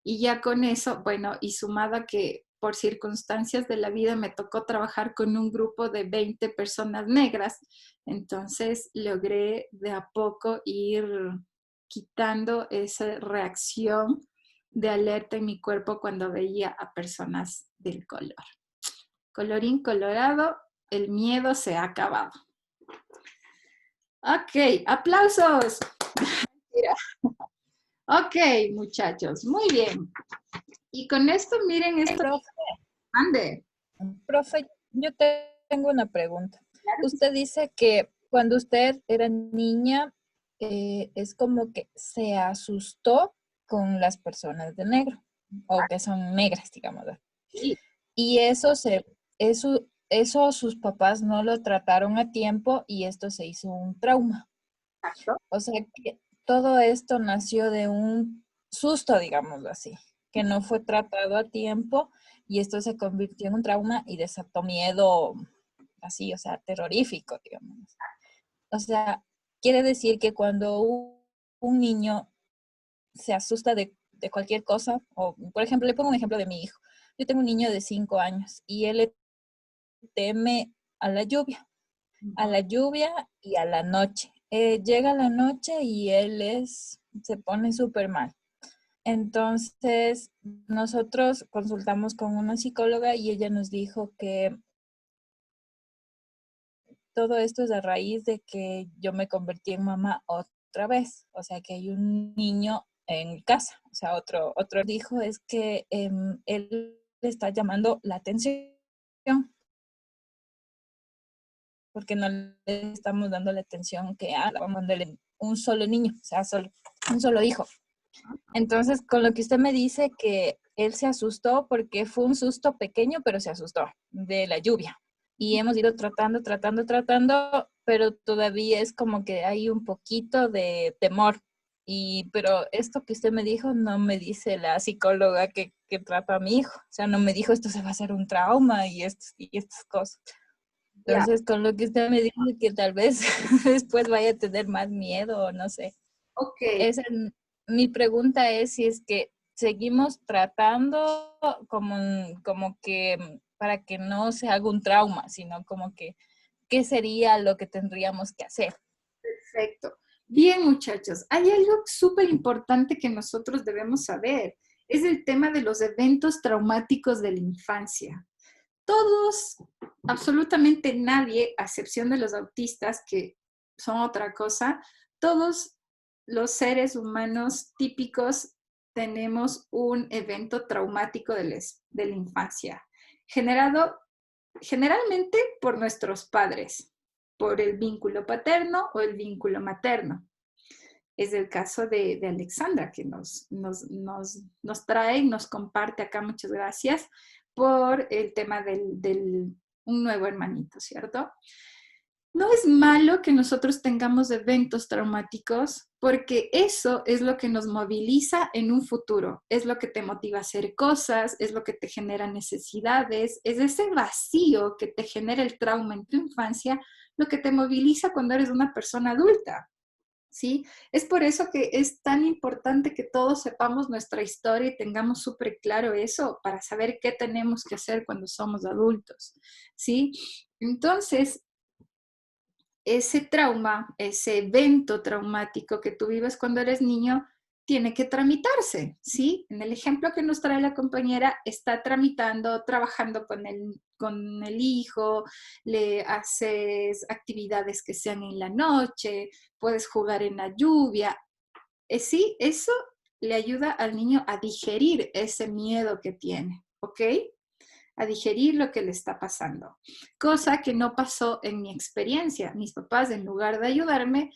Y ya con eso, bueno, y sumado a que por circunstancias de la vida me tocó trabajar con un grupo de 20 personas negras, entonces logré de a poco ir quitando esa reacción de alerta en mi cuerpo cuando veía a personas del color. Colorín colorado, el miedo se ha acabado. Ok, aplausos. Mira. Ok, muchachos, muy bien. Y con esto, miren esto. Profe, Ande. profe, yo tengo una pregunta. Usted dice que cuando usted era niña, es como que se asustó con las personas de negro, o que son negras, digamos. Sí. Y eso sus papás no lo trataron a tiempo y esto se hizo un trauma. Exacto. O sea que todo esto nació de un susto, digámoslo así, que no fue tratado a tiempo y esto se convirtió en un trauma y desató miedo así, o sea, terrorífico, digamos. O sea, quiere decir que cuando un niño se asusta de cualquier cosa, o por ejemplo, le pongo un ejemplo de mi hijo. Yo tengo un niño de 5 años y él le teme a la lluvia y a la noche. Llega la noche y él se pone súper mal. Entonces, nosotros consultamos con una psicóloga y ella nos dijo que todo esto es a raíz de que yo me convertí en mamá otra vez. O sea, que hay un niño en mi casa. O sea, otro dijo es que él le está llamando la atención porque no le estamos dando la atención que vamos dándole un solo niño, o sea, un solo hijo. Entonces, con lo que usted me dice que él se asustó porque fue un susto pequeño, pero se asustó de la lluvia. Y hemos ido tratando, pero todavía es como que hay un poquito de temor. Pero esto que usted me dijo no me dice la psicóloga que trata a mi hijo. O sea, no me dijo esto se va a hacer un trauma y estas cosas. Entonces, con lo que usted me dijo que tal vez después vaya a tener más miedo o no sé. Ok. Mi pregunta es si es que seguimos tratando como que para que no se haga un trauma, sino como que qué sería lo que tendríamos que hacer. Perfecto. Bien, muchachos, hay algo súper importante que nosotros debemos saber. Es el tema de los eventos traumáticos de la infancia. Todos, absolutamente nadie, a excepción de los autistas, que son otra cosa, todos los seres humanos típicos tenemos un evento traumático de la infancia, generado generalmente por nuestros padres, por el vínculo paterno o el vínculo materno. Es el caso de Alexandra, que nos trae y nos comparte acá, muchas gracias, por el tema del un nuevo hermanito, ¿cierto? No es malo que nosotros tengamos eventos traumáticos porque eso es lo que nos moviliza en un futuro, es lo que te motiva a hacer cosas, es lo que te genera necesidades, es ese vacío que te genera el trauma en tu infancia, lo que te moviliza cuando eres una persona adulta. ¿Sí? Es por eso que es tan importante que todos sepamos nuestra historia y tengamos súper claro eso para saber qué tenemos que hacer cuando somos adultos, ¿sí? Entonces, ese trauma, ese evento traumático que tú vives cuando eres niño, tiene que tramitarse, ¿sí? En el ejemplo que nos trae la compañera, está tramitando, trabajando con el hijo, le haces actividades que sean en la noche, puedes jugar en la lluvia. Sí, eso le ayuda al niño a digerir ese miedo que tiene, ¿ok? A digerir lo que le está pasando. Cosa que no pasó en mi experiencia. Mis papás, en lugar de ayudarme,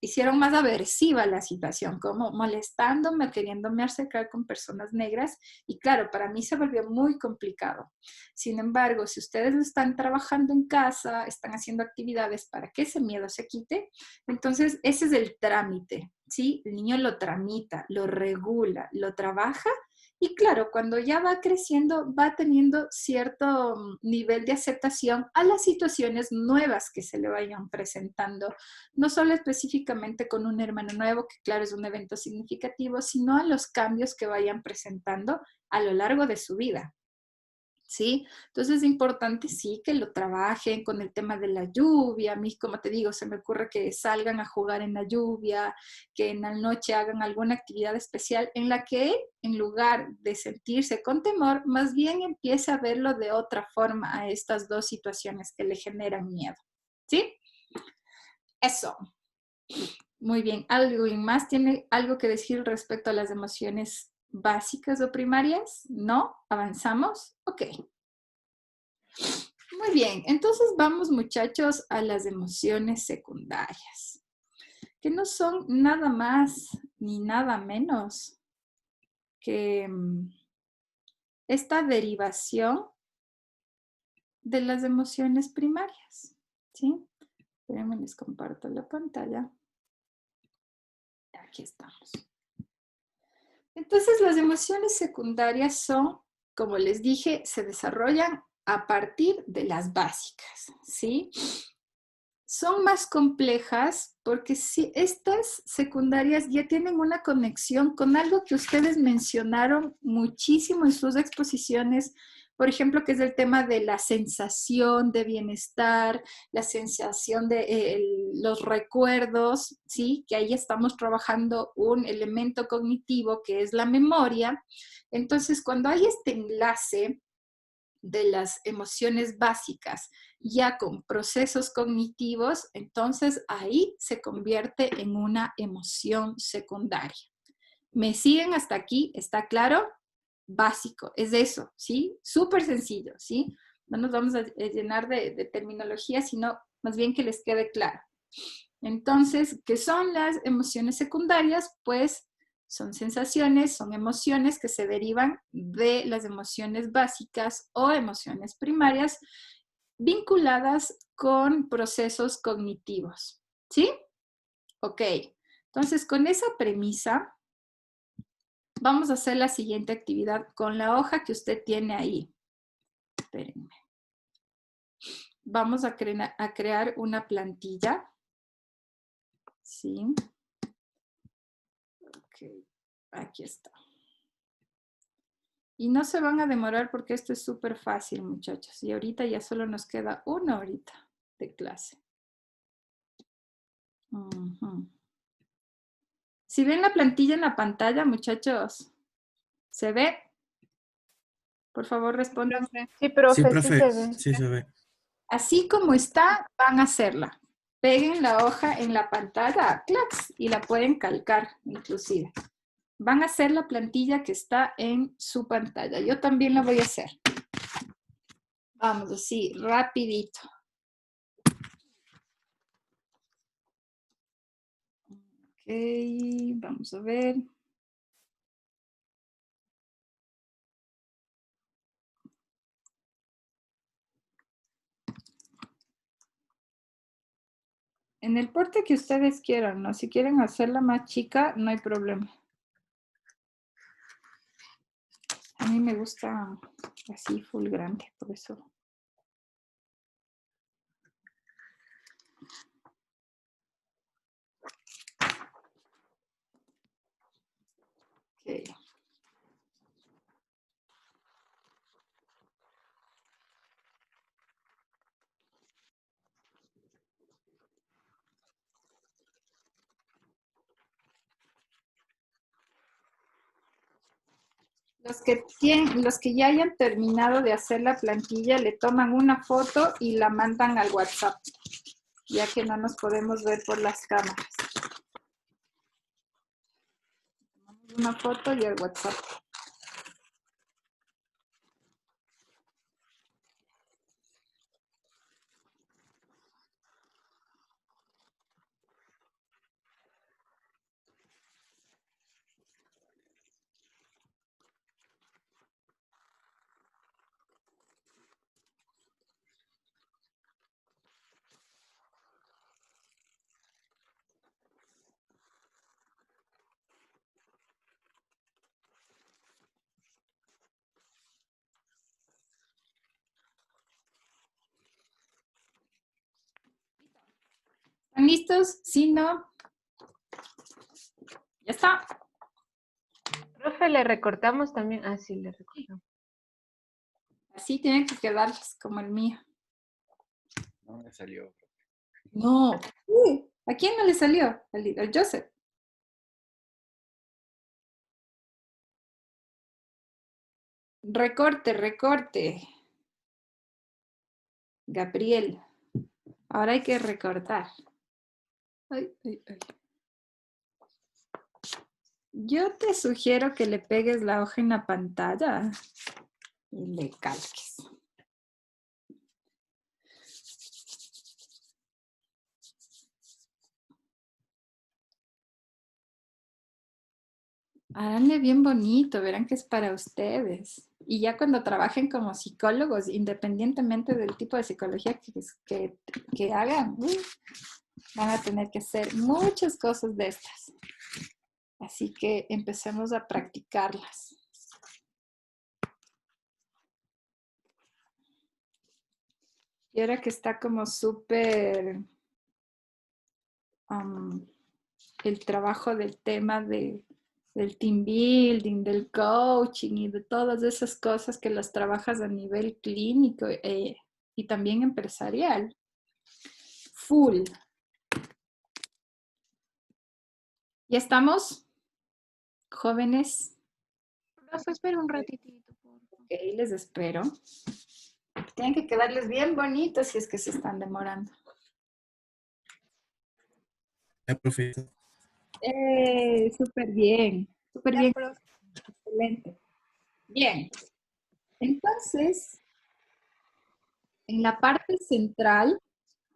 hicieron más aversiva la situación, como molestándome, queriéndome acercar con personas negras. Y claro, para mí se volvió muy complicado. Sin embargo, si ustedes están trabajando en casa, están haciendo actividades para que ese miedo se quite, entonces ese es el trámite, ¿sí? El niño lo tramita, lo regula, lo trabaja Y claro, cuando ya va creciendo, va teniendo cierto nivel de aceptación a las situaciones nuevas que se le vayan presentando, no solo específicamente con un hermano nuevo, que claro es un evento significativo, sino a los cambios que vayan presentando a lo largo de su vida. ¿Sí? Entonces es importante, sí, que lo trabajen con el tema de la lluvia. A mí, como te digo, se me ocurre que salgan a jugar en la lluvia, que en la noche hagan alguna actividad especial en la que él, en lugar de sentirse con temor, más bien empiece a verlo de otra forma a estas dos situaciones que le generan miedo. ¿Sí? Eso. Muy bien. ¿Alguien más tiene algo que decir respecto a las emociones básicas o primarias? ¿No? ¿Avanzamos? Ok. Muy bien, entonces vamos muchachos a las emociones secundarias, que no son nada más ni nada menos que esta derivación de las emociones primarias, ¿sí? Espérenme, les comparto la pantalla. Aquí estamos. Entonces las emociones secundarias son, como les dije, se desarrollan a partir de las básicas, ¿sí? Son más complejas porque si estas secundarias ya tienen una conexión con algo que ustedes mencionaron muchísimo en sus exposiciones, por ejemplo, que es el tema de la sensación de bienestar, la sensación de los recuerdos, ¿sí? Que ahí estamos trabajando un elemento cognitivo que es la memoria. Entonces, cuando hay este enlace de las emociones básicas ya con procesos cognitivos, entonces ahí se convierte en una emoción secundaria. ¿Me siguen hasta aquí? ¿Está claro? Básico, es eso, ¿sí? Súper sencillo, ¿sí? No nos vamos a llenar de terminología, sino más bien que les quede claro. Entonces, ¿qué son las emociones secundarias? Pues son sensaciones, son emociones que se derivan de las emociones básicas o emociones primarias vinculadas con procesos cognitivos. ¿Sí? Ok. Entonces, con esa premisa, vamos a hacer la siguiente actividad con la hoja que usted tiene ahí. Espérenme. Vamos a crear una plantilla. Sí. Ok. Aquí está. Y no se van a demorar porque esto es súper fácil, muchachos. Y ahorita ya solo nos queda una horita de clase. Si ven la plantilla en la pantalla, muchachos, ¿se ve? Por favor, respondan. Sí, profe, Sí, sí profe, se ve. sí se ve. Así como está, van a hacerla. Peguen la hoja en la pantalla, clacs, y la pueden calcar, inclusive. Van a hacer la plantilla que está en su pantalla. Yo también la voy a hacer. Vamos así, rapidito. Ok, vamos a ver. En el porte que ustedes quieran, ¿no? Si quieren hacerla más chica, no hay problema. A mí me gusta así full grande, por eso. Ok. Los que ya hayan terminado de hacer la plantilla, le toman una foto y la mandan al WhatsApp, ya que no nos podemos ver por las cámaras. Tomamos una foto y al WhatsApp. listos? ¿Sí, no? Ya está. Profe, le recortamos también. Ah, sí, le recortamos. Así tienen que quedarles como el mío. No me salió. No. ¿A quién no le salió? Al Joseph. Recorte, recorte. Gabriel. Ahora hay que recortar. Ay, ay, ay. Yo te sugiero que le pegues la hoja en la pantalla y le calques. Háganle bien bonito, verán que es para ustedes. Y ya cuando trabajen como psicólogos, independientemente del tipo de psicología que hagan, van a tener que hacer muchas cosas de estas. Así que empecemos a practicarlas. Y ahora que está como súper el trabajo del tema del team building, del coaching y de todas esas cosas que las trabajas a nivel clínico y también empresarial. Full. ¿Ya estamos? Jóvenes. Profe, espera un ratitito. Ok, les espero. Tienen que quedarles bien bonitos si es que se están demorando. Ya, profe. Súper bien. Súper bien. Profe. Excelente. Bien. Entonces, en la parte central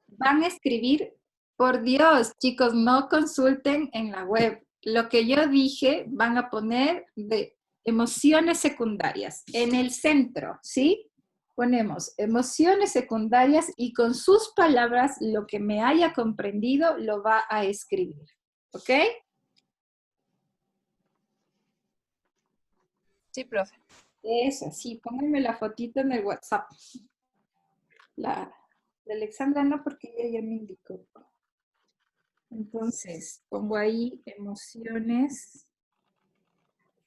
van a escribir, por Dios, chicos, no consulten en la web. Lo que yo dije, van a poner de emociones secundarias en el centro, ¿sí? Ponemos emociones secundarias y con sus palabras, lo que me haya comprendido, lo va a escribir. ¿Ok? Sí, profe. Eso, sí, pónganme la fotito en el WhatsApp. La de Alexandra no, porque ella ya me indicó. Entonces, pongo ahí emociones.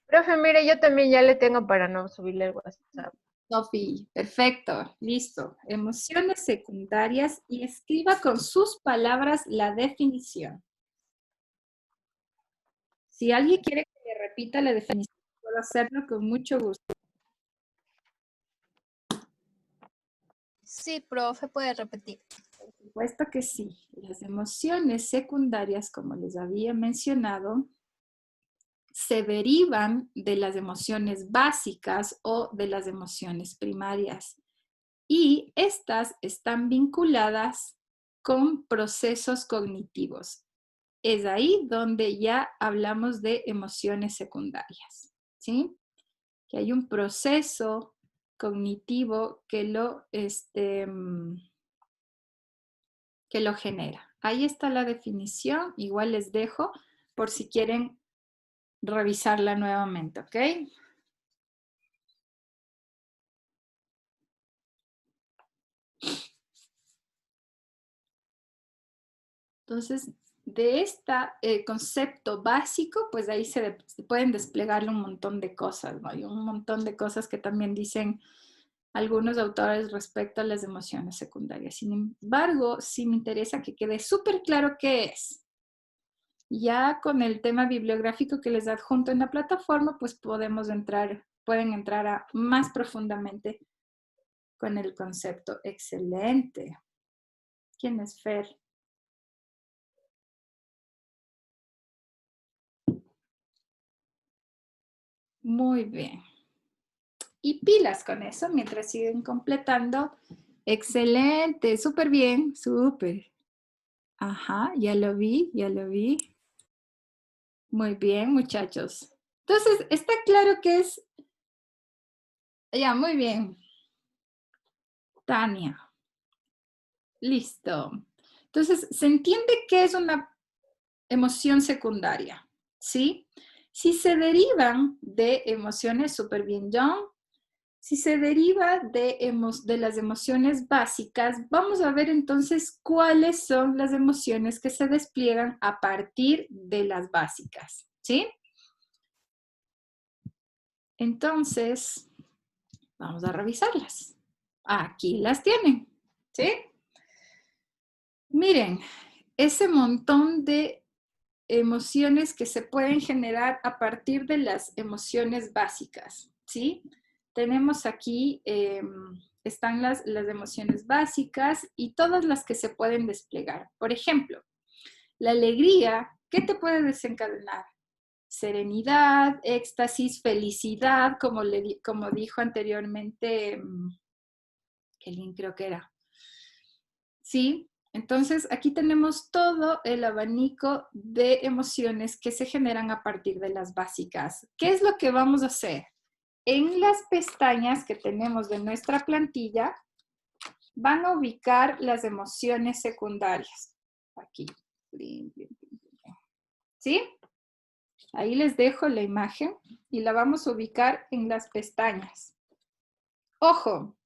Profe, mire, yo también ya le tengo para no subirle el WhatsApp. Sofi, perfecto, listo. Emociones secundarias y escriba con sus palabras la definición. Si alguien quiere que le repita la definición, puedo hacerlo con mucho gusto. Sí, profe, puede repetir. Por supuesto que sí. Las emociones secundarias, como les había mencionado, se derivan de las emociones básicas o de las emociones primarias. Y estas están vinculadas con procesos cognitivos. Es ahí donde ya hablamos de emociones secundarias, ¿sí? Que hay un proceso cognitivo que lo genera. Ahí está la definición, igual les dejo por si quieren revisarla nuevamente, ¿ok? Entonces, de este concepto básico, pues ahí se pueden desplegarle un montón de cosas, ¿no? Hay un montón de cosas que también dicen algunos autores respecto a las emociones secundarias. Sin embargo, sí me interesa que quede súper claro qué es. Ya con el tema bibliográfico que les adjunto en la plataforma, pues pueden entrar más profundamente con el concepto. Excelente. ¿Quién es Fer? Muy bien. Y pilas con eso mientras siguen completando. Excelente, súper bien, súper. Ajá, ya lo vi, ya lo vi. Muy bien, muchachos. Entonces, está claro que es... Ya, muy bien. Tania. Listo. Entonces, se entiende que es una emoción secundaria, ¿sí? Si se derivan de emociones súper bien, John, Si se deriva de las emociones básicas, vamos a ver entonces cuáles son las emociones que se despliegan a partir de las básicas, ¿sí? Entonces, vamos a revisarlas. Aquí las tienen, ¿sí? Miren, ese montón de emociones que se pueden generar a partir de las emociones básicas, ¿sí? Tenemos aquí, están las emociones básicas y todas las que se pueden desplegar. Por ejemplo, la alegría, ¿qué te puede desencadenar? Serenidad, éxtasis, felicidad, como dijo anteriormente, Kelly creo que era. ¿Sí? Entonces, aquí tenemos todo el abanico de emociones que se generan a partir de las básicas. ¿Qué es lo que vamos a hacer? En las pestañas que tenemos de nuestra plantilla, van a ubicar las emociones secundarias. Aquí. ¿Sí? Ahí les dejo la imagen y la vamos a ubicar en las pestañas. Ojo,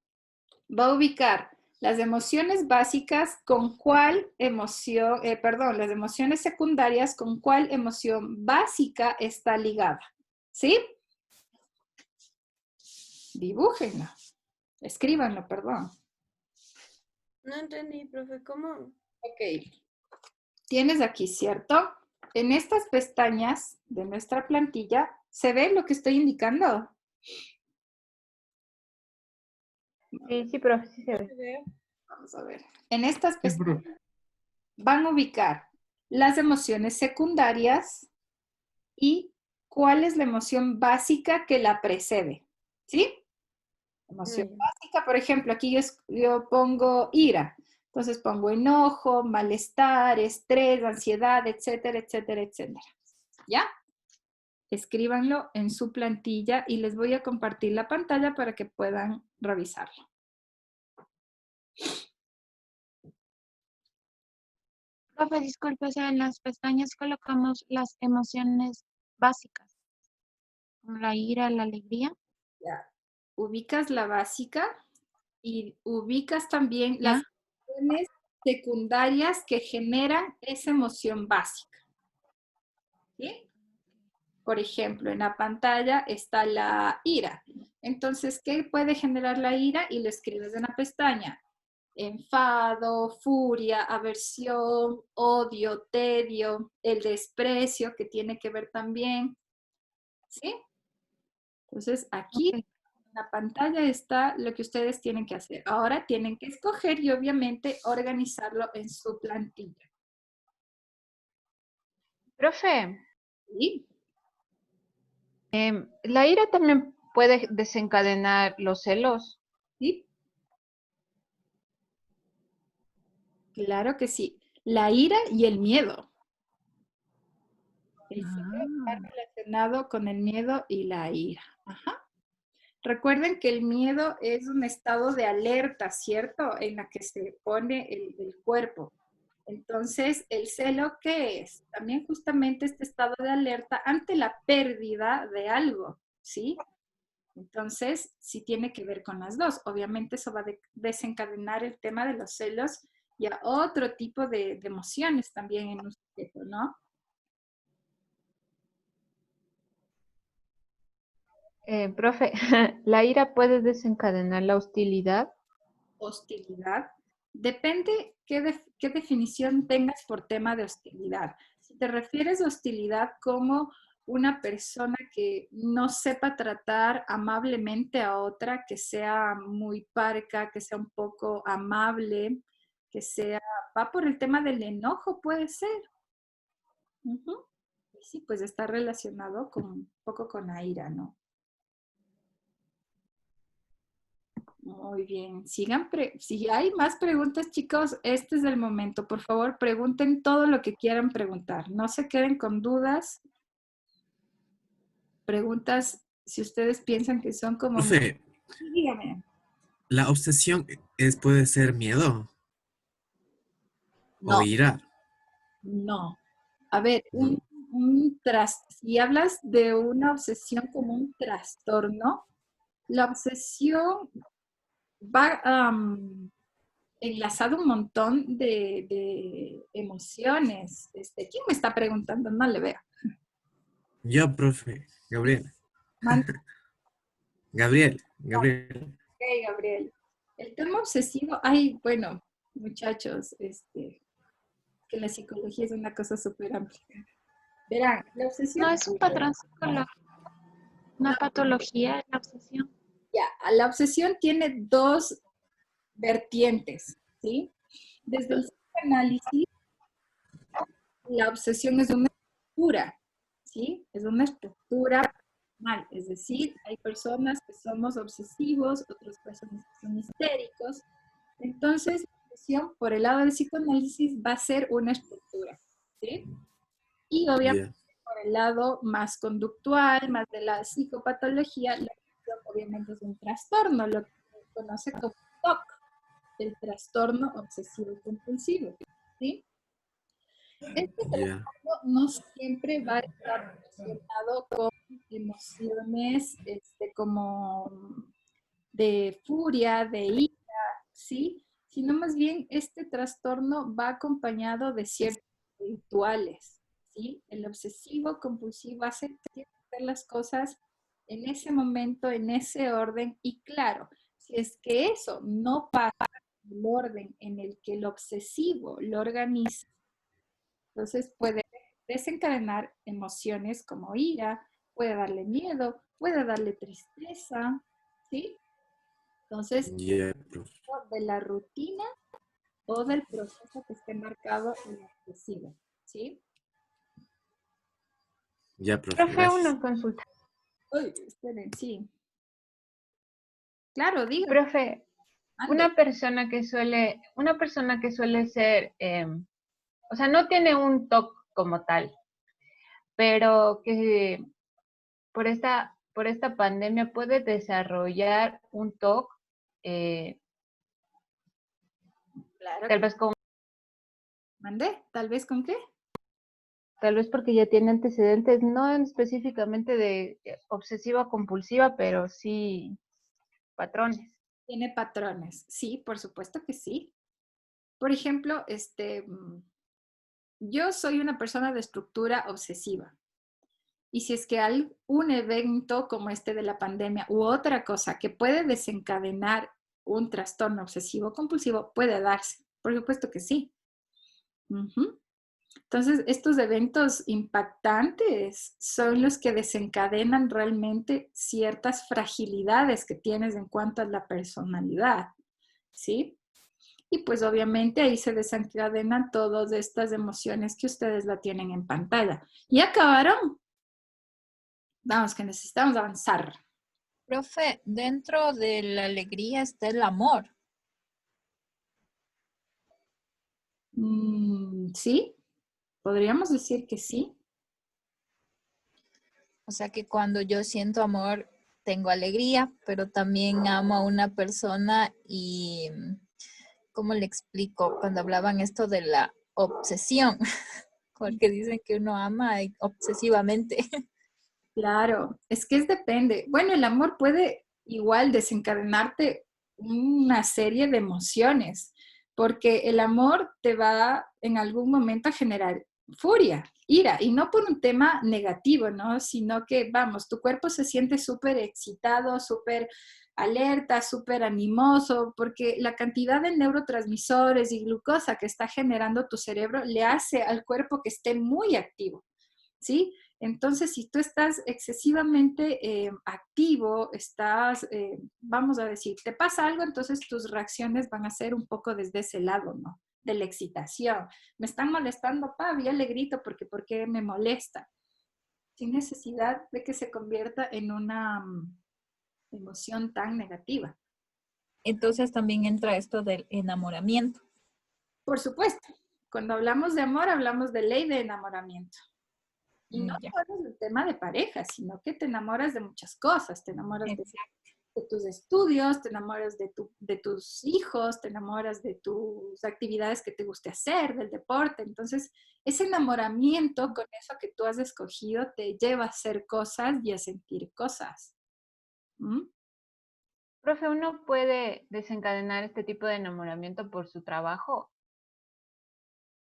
va a ubicar las emociones básicas con cuál emoción, las emociones secundarias con cuál emoción básica está ligada. ¿Sí? Dibújenlo. Escríbanlo, perdón. No entendí, profe, ¿cómo? Ok. Tienes aquí, ¿cierto? En estas pestañas de nuestra plantilla, ¿se ve lo que estoy indicando? Sí, profe, sí se ve. Vamos a ver. En estas pestañas van a ubicar las emociones secundarias y cuál es la emoción básica que la precede. ¿Sí? Emoción básica, por ejemplo, aquí yo pongo ira. Entonces pongo enojo, malestar, estrés, ansiedad, etcétera, etcétera, etcétera. ¿Ya? Escríbanlo en su plantilla y les voy a compartir la pantalla para que puedan revisarlo. Profe, disculpe, o sea, en las pestañas colocamos las emociones básicas, como la ira, la alegría. Ya. Ubicas la básica y ubicas también las emociones secundarias que generan esa emoción básica. ¿Sí? Por ejemplo, en la pantalla está la ira. Entonces, ¿qué puede generar la ira? Y lo escribes en la pestaña. Enfado, furia, aversión, odio, tedio, el desprecio que tiene que ver también. ¿Sí? Entonces, aquí en la pantalla está lo que ustedes tienen que hacer. Ahora tienen que escoger y obviamente organizarlo en su plantilla. Profe. ¿Sí? La ira también puede desencadenar los celos. ¿Sí? Claro que sí. La ira y el miedo. El celo está relacionado con el miedo y la ira. Ajá. Recuerden que el miedo es un estado de alerta, ¿cierto? En la que se pone el cuerpo. Entonces, ¿el celo qué es? También justamente este estado de alerta ante la pérdida de algo, ¿sí? Entonces, sí tiene que ver con las dos. Obviamente eso va a desencadenar el tema de los celos y a otro tipo de emociones también en un sujeto, ¿no? Profe, ¿la ira puede desencadenar la hostilidad? Hostilidad. Depende qué definición tengas por tema de hostilidad. Si te refieres a hostilidad como una persona que no sepa tratar amablemente a otra, que sea muy parca, que sea un poco amable, que sea, va por el tema del enojo, puede ser. Ujú. Y sí, pues está relacionado con un poco con la ira, ¿no? Muy bien. Si hay más preguntas, chicos, este es el momento. Por favor, pregunten todo lo que quieran preguntar. No se queden con dudas. Preguntas, si ustedes piensan que son como... Profe, Dígame. ¿la obsesión puede ser miedo o No, ira? no. A ver, No. si hablas de una obsesión como un trastorno, La obsesión va enlazado un montón de emociones. ¿Quién me está preguntando? No le veo. Yo, profe. Gabriel. Man- Gabriel. Ok, Gabriel. El tema obsesivo, ay, bueno, muchachos, que la psicología es una cosa súper amplia. Verán, la obsesión... No es un patrón psicológico, una patología, la obsesión. Ya, la obsesión tiene dos vertientes, ¿sí? Desde el psicoanálisis, la obsesión es una estructura, ¿sí? Es una estructura mal, es decir, hay personas que somos obsesivos, otras personas que son histéricos. Entonces, la obsesión por el lado del psicoanálisis va a ser una estructura, ¿sí? Y obviamente por el lado más conductual, más de la psicopatología, la obsesión obviamente es un trastorno, lo que se conoce como TOC, el trastorno obsesivo compulsivo, ¿sí? Este trastorno no siempre va a estar relacionado con emociones como de furia, de ira, ¿sí? Sino más bien este trastorno va acompañado de ciertos rituales, ¿sí? El obsesivo compulsivo hace que tiene que hacer las cosas en ese momento, en ese orden, y claro, si es que eso no pasa en el orden en el que el obsesivo lo organiza, entonces puede desencadenar emociones como ira, puede darle miedo, puede darle tristeza, ¿sí? Entonces, de la rutina o del proceso que esté marcado en el obsesivo, ¿sí? Ya, profe, Profe, gracias. una consulta. Uy, esperen, sí. Claro, diga. Profe, Ande. una persona que suele ser, o sea, no tiene un TOC como tal, pero que por esta pandemia puede desarrollar un TOC, Claro. tal vez con... ¿Mandé? ¿Tal vez con qué? Tal vez porque ya tiene antecedentes, no específicamente de obsesiva compulsiva, pero sí patrones. Tiene patrones, sí, por supuesto que sí. Por ejemplo, yo soy una persona de estructura obsesiva. Y si es que hay un evento como este de la pandemia u otra cosa que puede desencadenar un trastorno obsesivo compulsivo, puede darse. Por supuesto que sí. Ujú. Entonces, estos eventos impactantes son los que desencadenan realmente ciertas fragilidades que tienes en cuanto a la personalidad, ¿sí? Y pues obviamente ahí se desencadenan todas estas emociones que ustedes la tienen en pantalla. ¿Y acabaron? Vamos, que necesitamos avanzar. Profe, dentro de la alegría está el amor. Sí, podríamos decir que sí. O sea que cuando yo siento amor, tengo alegría, pero también amo a una persona y, ¿cómo le explico? Cuando hablaban esto de la obsesión, porque dicen que uno ama obsesivamente. Claro, es que depende. Bueno, el amor puede igual desencadenarte una serie de emociones, porque el amor te va en algún momento a generar furia, ira, y no por un tema negativo, ¿no? Sino que, vamos, tu cuerpo se siente súper excitado, súper alerta, súper animoso, porque la cantidad de neurotransmisores y glucosa que está generando tu cerebro le hace al cuerpo que esté muy activo, ¿sí? Entonces, si tú estás excesivamente activo, vamos a decir, te pasa algo, entonces tus reacciones van a ser un poco desde ese lado, ¿no? De la excitación. Me están molestando, yo le grito porque ¿por qué me molesta? Sin necesidad de que se convierta en una emoción tan negativa. Entonces también entra esto del enamoramiento. Por supuesto, cuando hablamos de amor, hablamos de ley de enamoramiento. Y no solo es el tema de pareja, sino que te enamoras de muchas cosas. Te enamoras de tus estudios, te enamoras de tus hijos, te enamoras de tus actividades que te guste hacer, del deporte. Entonces, ese enamoramiento con eso que tú has escogido te lleva a hacer cosas y a sentir cosas. ¿Mm? Profe, ¿uno puede desencadenar este tipo de enamoramiento por su trabajo?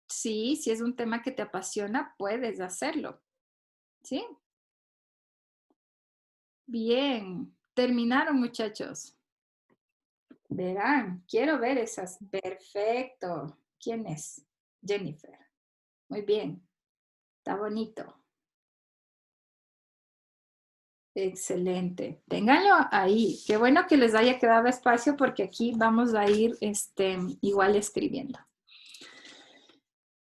Sí, si es un tema que te apasiona, puedes hacerlo. ¿Sí? Bien. Terminaron, muchachos. Verán, quiero ver esas. Perfecto. ¿Quién es? Jennifer. Muy bien. Está bonito. Excelente. Ténganlo ahí. Qué bueno que les haya quedado espacio porque aquí vamos a ir igual escribiendo.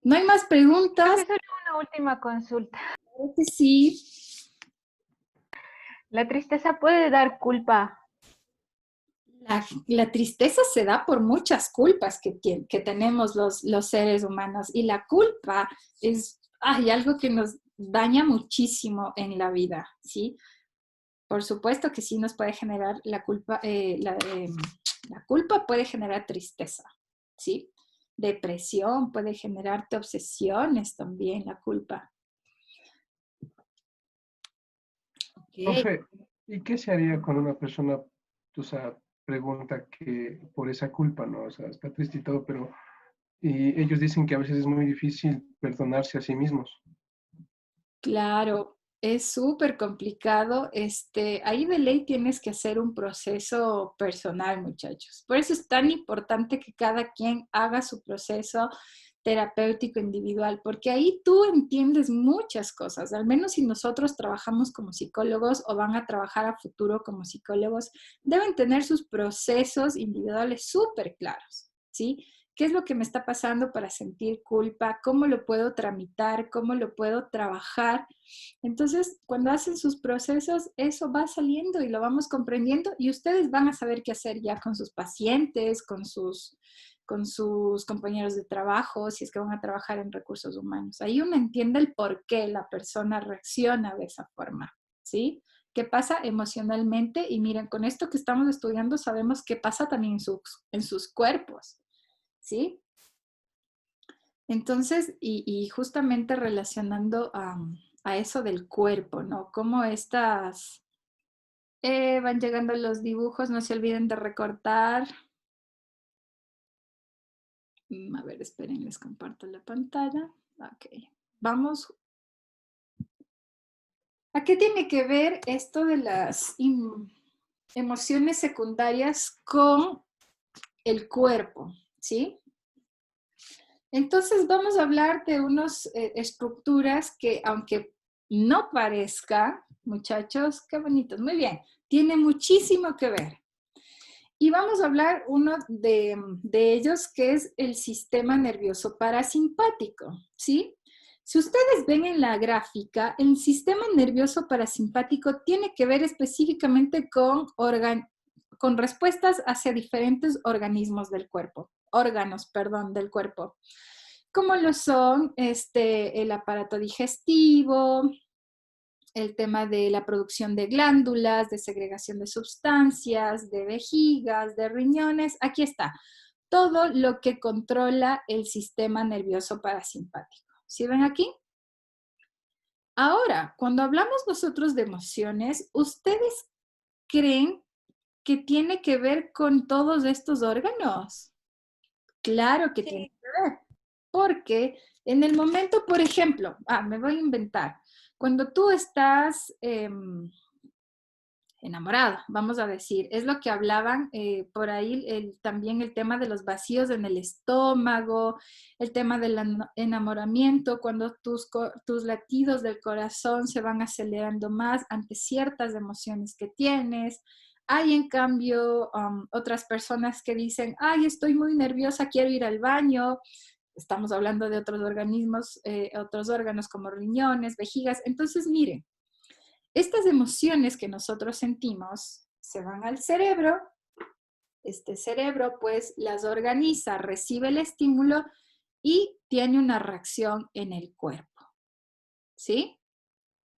¿No hay más preguntas? Profe, solo una última consulta. Creo que sí. ¿La tristeza puede dar culpa? La tristeza se da por muchas culpas que tenemos los seres humanos y la culpa es algo que nos daña muchísimo en la vida, ¿sí? Por supuesto que sí nos puede generar la culpa puede generar tristeza, ¿sí? Depresión puede generarte obsesiones también, la culpa. Okay. Profe, ¿y qué se haría con una persona, o sea, pregunta que por esa culpa, ¿no? O sea, está triste y todo, pero y ellos dicen que a veces es muy difícil perdonarse a sí mismos. Claro, es súper complicado. Ahí de ley tienes que hacer un proceso personal, muchachos. Por eso es tan importante que cada quien haga su proceso terapéutico individual, porque ahí tú entiendes muchas cosas. Al menos si nosotros trabajamos como psicólogos o van a trabajar a futuro como psicólogos, deben tener sus procesos individuales súper claros, ¿sí? ¿Qué es lo que me está pasando para sentir culpa? ¿Cómo lo puedo tramitar? ¿Cómo lo puedo trabajar? Entonces, cuando hacen sus procesos, eso va saliendo y lo vamos comprendiendo y ustedes van a saber qué hacer ya con sus pacientes, con sus compañeros de trabajo, si es que van a trabajar en recursos humanos. Ahí uno entiende el por qué la persona reacciona de esa forma, ¿sí? ¿Qué pasa emocionalmente? Y miren, con esto que estamos estudiando sabemos qué pasa también en sus cuerpos, ¿sí? Entonces, y justamente relacionando a eso del cuerpo, ¿no? Cómo van llegando los dibujos, no se olviden de recortar. A ver, esperen, les comparto la pantalla. Ok, vamos. ¿A qué tiene que ver esto de las emociones secundarias con el cuerpo? ¿Sí? Entonces vamos a hablar de unas estructuras que, aunque no parezca, muchachos, qué bonitos, muy bien, tiene muchísimo que ver. Y vamos a hablar uno de ellos, que es el sistema nervioso parasimpático, ¿sí? Si ustedes ven en la gráfica, el sistema nervioso parasimpático tiene que ver específicamente con respuestas hacia diferentes órganos del cuerpo, como lo son el aparato digestivo, el tema de la producción de glándulas, de segregación de sustancias, de vejigas, de riñones. Aquí está, todo lo que controla el sistema nervioso parasimpático. ¿Sí ven aquí? Ahora, cuando hablamos nosotros de emociones, ¿ustedes creen que tiene que ver con todos estos órganos? Claro que tiene que ver, porque en el momento, por ejemplo, me voy a inventar, cuando tú estás enamorado, vamos a decir, es lo que hablaban por ahí también el tema de los vacíos en el estómago, el tema del enamoramiento, cuando tus latidos del corazón se van acelerando más ante ciertas emociones que tienes. Hay en cambio otras personas que dicen, ay, estoy muy nerviosa, quiero ir al baño. Estamos hablando de otros organismos, otros órganos como riñones, vejigas. Entonces, miren, estas emociones que nosotros sentimos se van al cerebro. Este cerebro pues las organiza, recibe el estímulo y tiene una reacción en el cuerpo. ¿Sí?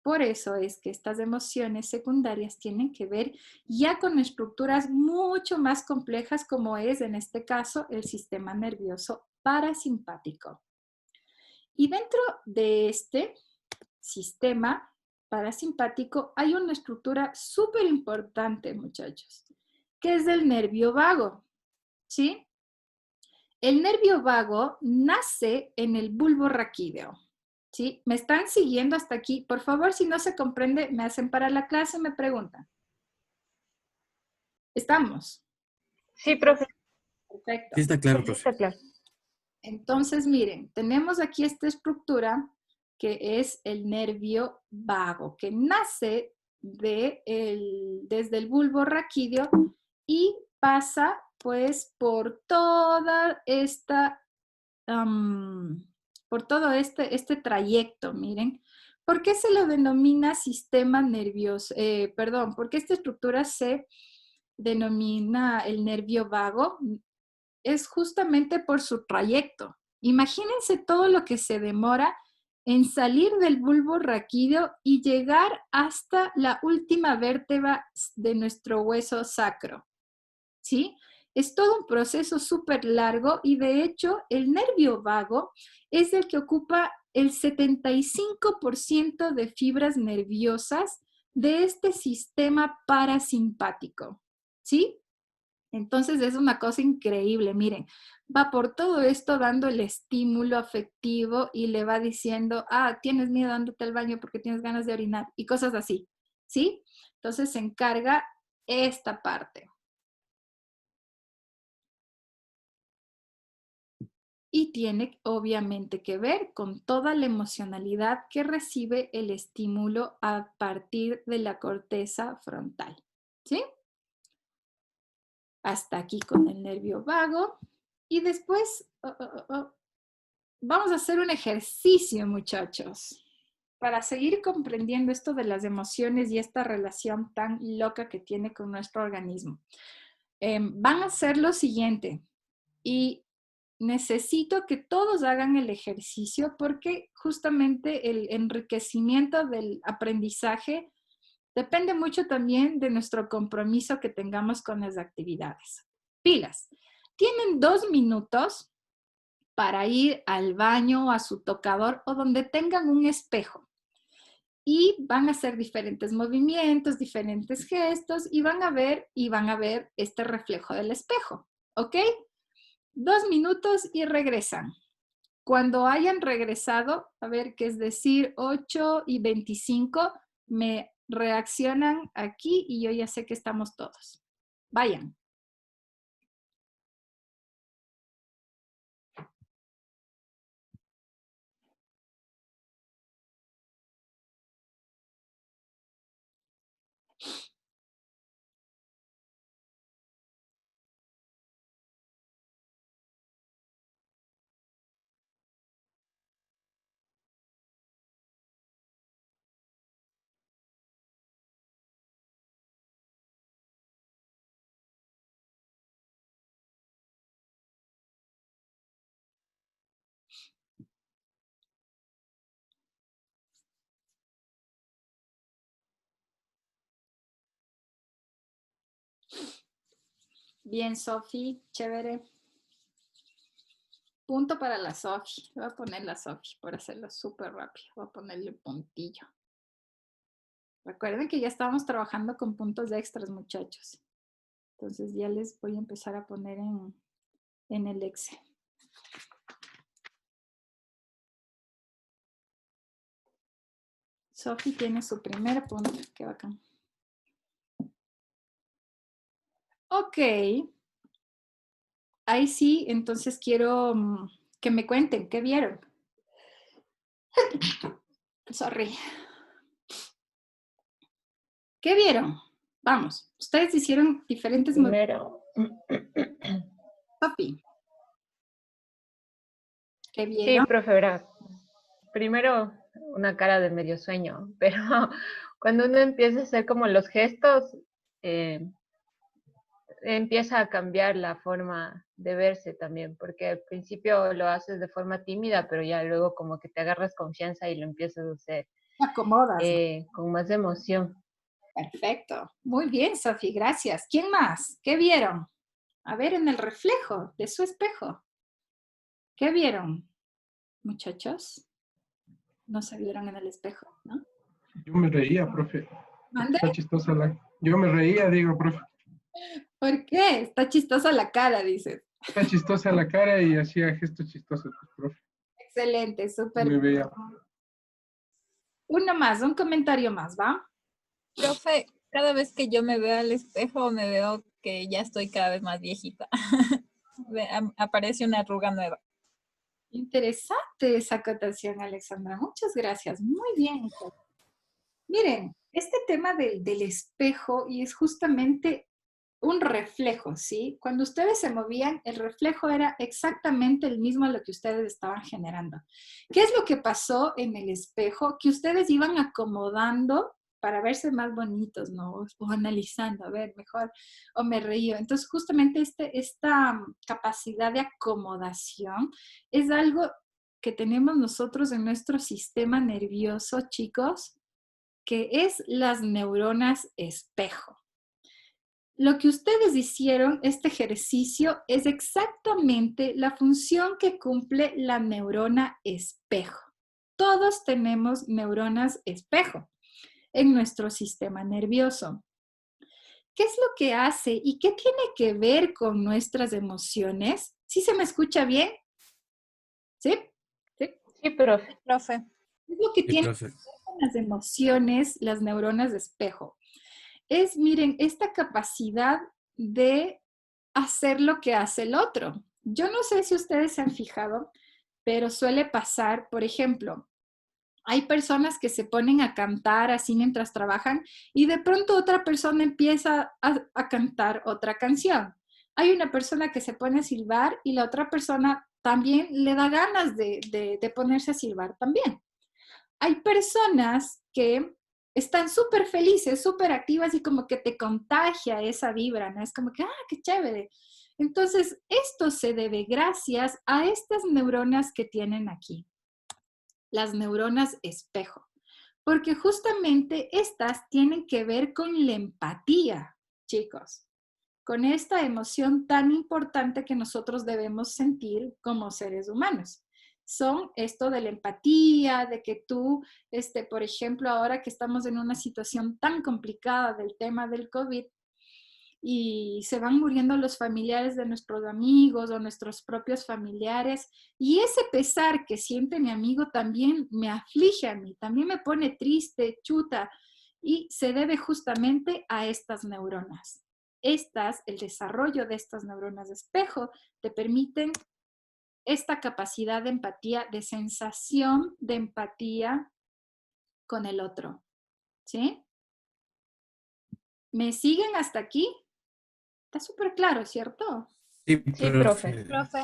Por eso es que estas emociones secundarias tienen que ver ya con estructuras mucho más complejas como es en este caso el sistema nervioso parasimpático. Y dentro de este sistema parasimpático hay una estructura súper importante, muchachos. que es el nervio vago, ¿sí? El nervio vago nace en el bulbo raquídeo, ¿sí? ¿Me están siguiendo hasta aquí? Por favor, si no se comprende, me hacen para la clase, me preguntan. ¿Estamos? Sí, profe. Perfecto. Sí, está claro, Sí, profe. está claro. Entonces, miren, tenemos aquí esta estructura que es el nervio vago, que nace desde el bulbo raquídeo y pasa pues por toda esta, por todo este trayecto, miren. ¿Por qué se lo denomina sistema nervioso? Perdón, ¿por qué esta estructura se denomina el nervio vago? Es justamente por su trayecto. Imagínense todo lo que se demora en salir del bulbo raquídeo y llegar hasta la última vértebra de nuestro hueso sacro, ¿sí? Es todo un proceso súper largo y de hecho el nervio vago es el que ocupa el 75% de fibras nerviosas de este sistema parasimpático, ¿sí? Entonces es una cosa increíble, miren, va por todo esto dando el estímulo afectivo y le va diciendo, ah, tienes miedo, ándate al baño porque tienes ganas de orinar y cosas así, ¿sí? Entonces se encarga esta parte. Y tiene obviamente que ver con toda la emocionalidad que recibe el estímulo a partir de la corteza frontal, ¿sí? Hasta aquí con el nervio vago. Y después vamos a hacer un ejercicio, muchachos, para seguir comprendiendo esto de las emociones y esta relación tan loca que tiene con nuestro organismo. Van a hacer lo siguiente y necesito que todos hagan el ejercicio porque justamente el enriquecimiento del aprendizaje depende mucho también de nuestro compromiso que tengamos con las actividades. Pilas. Tienen 2 minutos para ir al baño, a su tocador o donde tengan un espejo. Y van a hacer diferentes movimientos, diferentes gestos y van a ver este reflejo del espejo. ¿Ok? 2 minutos y regresan. Cuando hayan regresado, a ver, que es decir, 8:25, me reaccionan aquí y yo ya sé que estamos todos. Vayan. Bien, Sofi, chévere. Punto para la Sofi. Voy a poner la Sofi por hacerlo súper rápido. Voy a ponerle puntillo. Recuerden que ya estábamos trabajando con puntos extras, muchachos. Entonces ya les voy a empezar a poner en el Excel. Sofi tiene su primer punto. Qué bacán. Ok. Ahí sí, entonces quiero que me cuenten, ¿qué vieron? Sorry. ¿Qué vieron? Vamos, ustedes hicieron diferentes... Primero. Sofi. ¿Qué Sí, vieron? profe, verá. Primero una cara de medio sueño, pero cuando uno empieza a hacer como los gestos, empieza a cambiar la forma de verse también, porque al principio lo haces de forma tímida, pero ya luego como que te agarras confianza y lo empiezas a hacer Te acomodas. con más emoción. Perfecto. Muy bien, Sofi, gracias. ¿Quién más? ¿Qué vieron? A ver, en el reflejo de su espejo. ¿Qué vieron, muchachos? No se vieron en el espejo, ¿no? Yo me reía, profe. ¿Mande? Está chistosa la... Yo me reía, digo, profe. ¿Por qué? Está chistosa la cara, dices. Está chistosa la cara y hacía gestos chistosos, pues, profe. Excelente, súper. Me veía. Uno más, un comentario más, ¿va? Profe, cada vez que yo me veo al espejo, me veo que ya estoy cada vez más viejita. Aparece una arruga nueva. Interesante esa acotación, Alexandra. Muchas gracias. Muy bien. Miren, este tema del espejo y es justamente un reflejo, ¿sí? Cuando ustedes se movían, el reflejo era exactamente el mismo a lo que ustedes estaban generando. ¿Qué es lo que pasó en el espejo? Que ustedes iban acomodando para verse más bonitos, ¿no? O analizando, a ver, mejor, o me río. Entonces, justamente esta capacidad de acomodación es algo que tenemos nosotros en nuestro sistema nervioso, chicos, que es las neuronas espejo. Lo que ustedes hicieron, este ejercicio, es exactamente la función que cumple la neurona espejo. Todos tenemos neuronas espejo en nuestro sistema nervioso. ¿Qué es lo que hace y qué tiene que ver con nuestras emociones? ¿Sí se me escucha bien? ¿Sí? Sí, profe. Es lo que Sí, tiene que profe. ver con las emociones, las neuronas de espejo. Es, miren, esta capacidad de hacer lo que hace el otro. Yo no sé si ustedes se han fijado, pero suele pasar, por ejemplo, hay personas que se ponen a cantar así mientras trabajan y de pronto otra persona empieza a cantar otra canción. Hay una persona que se pone a silbar y la otra persona también le da ganas de ponerse a silbar también. Hay personas que están súper felices, súper activas y como que te contagia esa vibra, ¿no? Es como que, qué chévere. Entonces, esto se debe gracias a estas neuronas que tienen aquí, las neuronas espejo, porque justamente estas tienen que ver con la empatía, chicos, con esta emoción tan importante que nosotros debemos sentir como seres humanos. Son esto de la empatía, de que tú, por ejemplo, ahora que estamos en una situación tan complicada del tema del COVID y se van muriendo los familiares de nuestros amigos o nuestros propios familiares, y ese pesar que siente mi amigo también me aflige a mí, también me pone triste, chuta, y se debe justamente a estas neuronas. El desarrollo de estas neuronas de espejo te permiten esta capacidad de empatía, de sensación de empatía con el otro. ¿Sí? ¿Me siguen hasta aquí? Está súper claro, ¿cierto? Sí, Sí, profe. profe.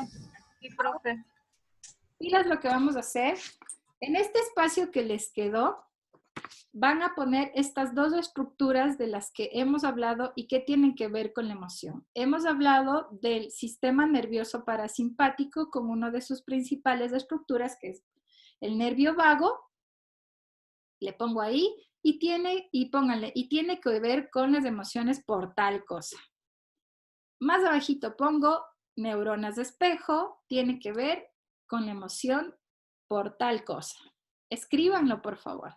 Sí, profe. Miras lo que vamos a hacer. En este espacio que les quedó, van a poner estas dos estructuras de las que hemos hablado y que tienen que ver con la emoción. Hemos hablado del sistema nervioso parasimpático como una de sus principales estructuras, que es el nervio vago. Le pongo ahí pónganle, y tiene que ver con las emociones por tal cosa. Más abajito pongo neuronas de espejo, tiene que ver con la emoción por tal cosa. Escríbanlo, por favor.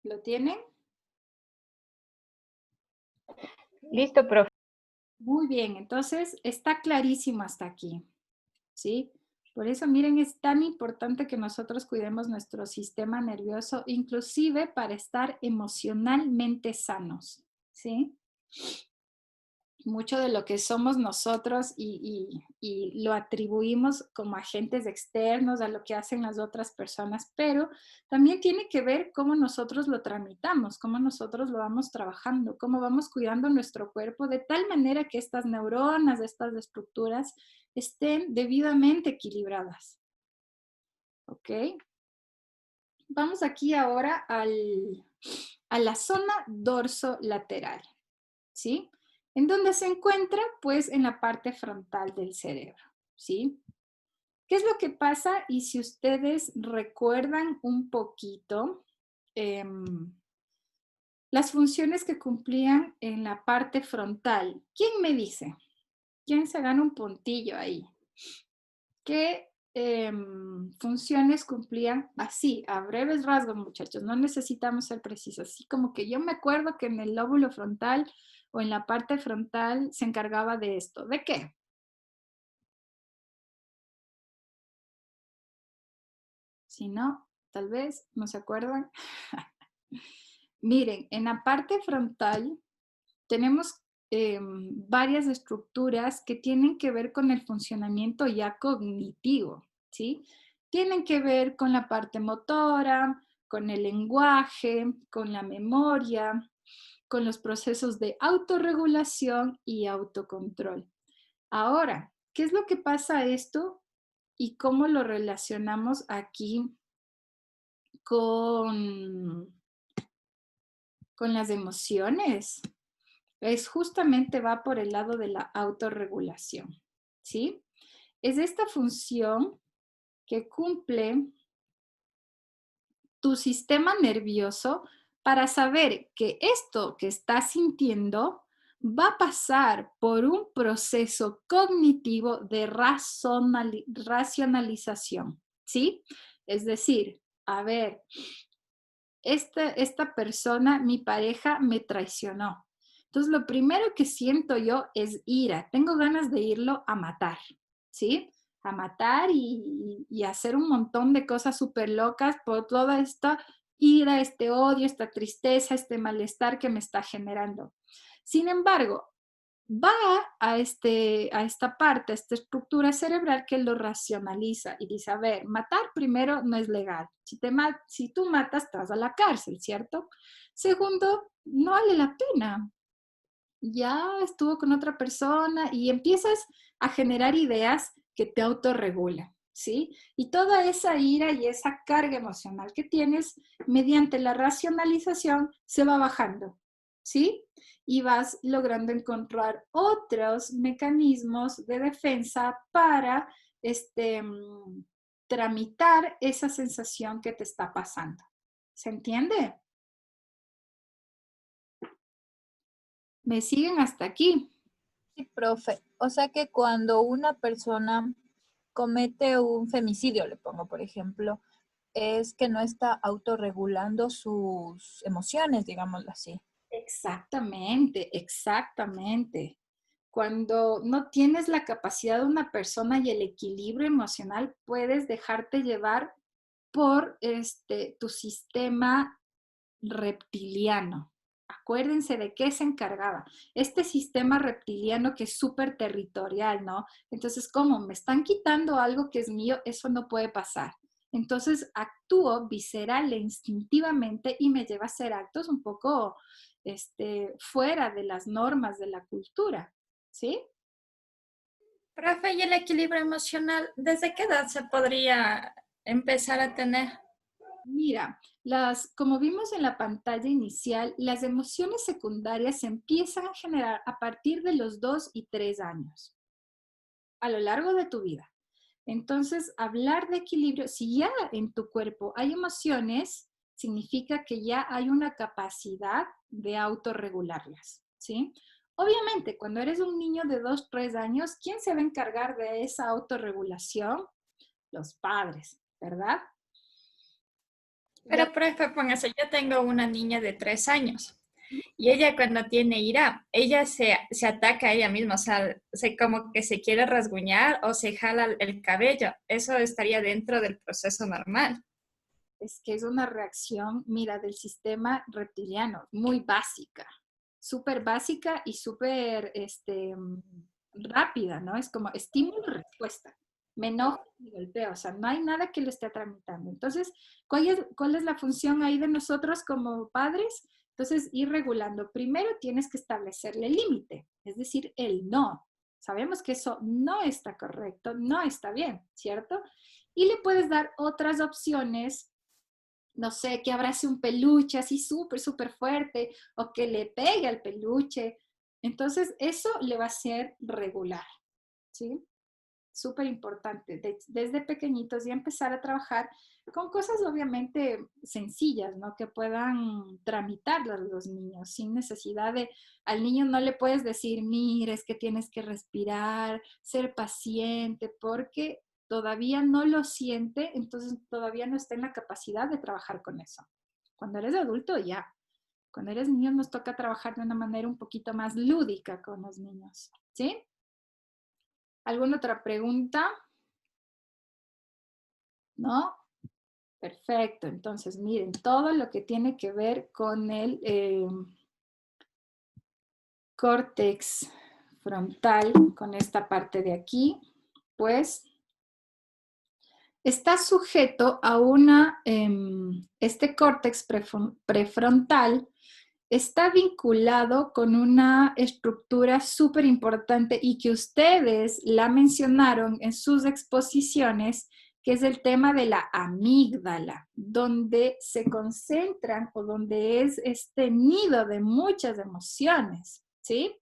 ¿Lo tienen? Listo, profe. Muy bien, entonces está clarísimo hasta aquí, ¿sí? Por eso, miren, es tan importante que nosotros cuidemos nuestro sistema nervioso, inclusive para estar emocionalmente sanos, ¿sí? mucho de lo que somos nosotros y lo atribuimos como agentes externos a lo que hacen las otras personas, pero también tiene que ver cómo nosotros lo tramitamos, cómo nosotros lo vamos trabajando, cómo vamos cuidando nuestro cuerpo de tal manera que estas neuronas, estas estructuras estén debidamente equilibradas. ¿Ok? Vamos aquí ahora a la zona dorsolateral, ¿sí? ¿En dónde se encuentra? Pues en la parte frontal del cerebro, ¿sí? ¿Qué es lo que pasa? Y si ustedes recuerdan un poquito las funciones que cumplían en la parte frontal. ¿Quién me dice? ¿Quién se gana un puntillo ahí? ¿Qué funciones cumplían así, a breves rasgos, muchachos? No necesitamos ser precisos. Así como que yo me acuerdo que en el lóbulo frontal o en la parte frontal se encargaba de esto. ¿De qué? Si no, tal vez no se acuerdan. Miren, en la parte frontal tenemos varias estructuras que tienen que ver con el funcionamiento ya cognitivo, ¿sí? Tienen que ver con la parte motora, con el lenguaje, con la memoria, con los procesos de autorregulación y autocontrol. Ahora, ¿qué es lo que pasa a esto y cómo lo relacionamos aquí con las emociones? Es justamente va por el lado de la autorregulación, ¿sí? Es esta función que cumple tu sistema nervioso para saber que esto que estás sintiendo va a pasar por un proceso cognitivo de racionalización, ¿sí? Es decir, a ver, esta persona, mi pareja, me traicionó. Entonces, lo primero que siento yo es ira. Tengo ganas de irlo a matar, ¿sí? A matar y hacer un montón de cosas súper locas por toda esta ira, este odio, esta tristeza, este malestar que me está generando. Sin embargo, va a esta parte, a esta estructura cerebral que lo racionaliza y dice, a ver, matar primero no es legal. Si tú matas, te vas a la cárcel, ¿cierto? Segundo, no vale la pena. Ya estuvo con otra persona y empiezas a generar ideas que te autorregulan, ¿sí? Y toda esa ira y esa carga emocional que tienes mediante la racionalización se va bajando, ¿sí? Y vas logrando encontrar otros mecanismos de defensa para tramitar esa sensación que te está pasando. ¿Se entiende? ¿Me siguen hasta aquí? Sí, profe. O sea que cuando una persona comete un femicidio, le pongo por ejemplo, es que no está autorregulando sus emociones, digámoslo así. Exactamente, exactamente. Cuando no tienes la capacidad de una persona y el equilibrio emocional, puedes dejarte llevar por tu sistema reptiliano. Acuérdense de qué se encargaba. Este sistema reptiliano que es súper territorial, ¿no? Entonces, ¿cómo? Me están quitando algo que es mío, eso no puede pasar. Entonces, actúo visceral e instintivamente y me lleva a hacer actos un poco fuera de las normas de la cultura, ¿sí? Profe, ¿y el equilibrio emocional, desde qué edad se podría empezar a tener? Mira, como vimos en la pantalla inicial, las emociones secundarias se empiezan a generar a partir de los 2 y 3 años, a lo largo de tu vida. Entonces, hablar de equilibrio, si ya en tu cuerpo hay emociones, significa que ya hay una capacidad de autorregularlas, ¿sí? Obviamente, cuando eres un niño de 2, 3 años, ¿quién se va a encargar de esa autorregulación? Los padres, ¿verdad? Pero, profe, póngase, yo tengo una niña de 3 años y ella cuando tiene ira, ella se ataca a ella misma, o sea, como que se quiere rasguñar o se jala el cabello. Eso estaría dentro del proceso normal. Es que es una reacción, mira, del sistema reptiliano, muy básica, súper básica y súper rápida, ¿no? Es como estímulo-respuesta. Me enojo y golpeo, o sea, no hay nada que lo esté tramitando. Entonces, ¿cuál es la función ahí de nosotros como padres? Entonces, ir regulando. Primero tienes que establecerle límite, es decir, el no. Sabemos que eso no está correcto, no está bien, ¿cierto? Y le puedes dar otras opciones, no sé, que abrace un peluche así súper, súper fuerte o que le pegue al peluche. Entonces, eso le va a hacer regular, ¿sí? Súper importante, desde pequeñitos ya empezar a trabajar con cosas obviamente sencillas, ¿no? Que puedan tramitarlas los niños sin necesidad de, al niño no le puedes decir, mira, es que tienes que respirar, ser paciente, porque todavía no lo siente, entonces todavía no está en la capacidad de trabajar con eso. Cuando eres adulto ya, cuando eres niño nos toca trabajar de una manera un poquito más lúdica con los niños, ¿sí? ¿Alguna otra pregunta? ¿No? Perfecto. Entonces, miren, todo lo que tiene que ver con el córtex frontal, con esta parte de aquí, pues está sujeto a este córtex prefrontal está vinculado con una estructura súper importante y que ustedes la mencionaron en sus exposiciones, que es el tema de la amígdala, donde se concentran o donde es este nido de muchas emociones, ¿sí?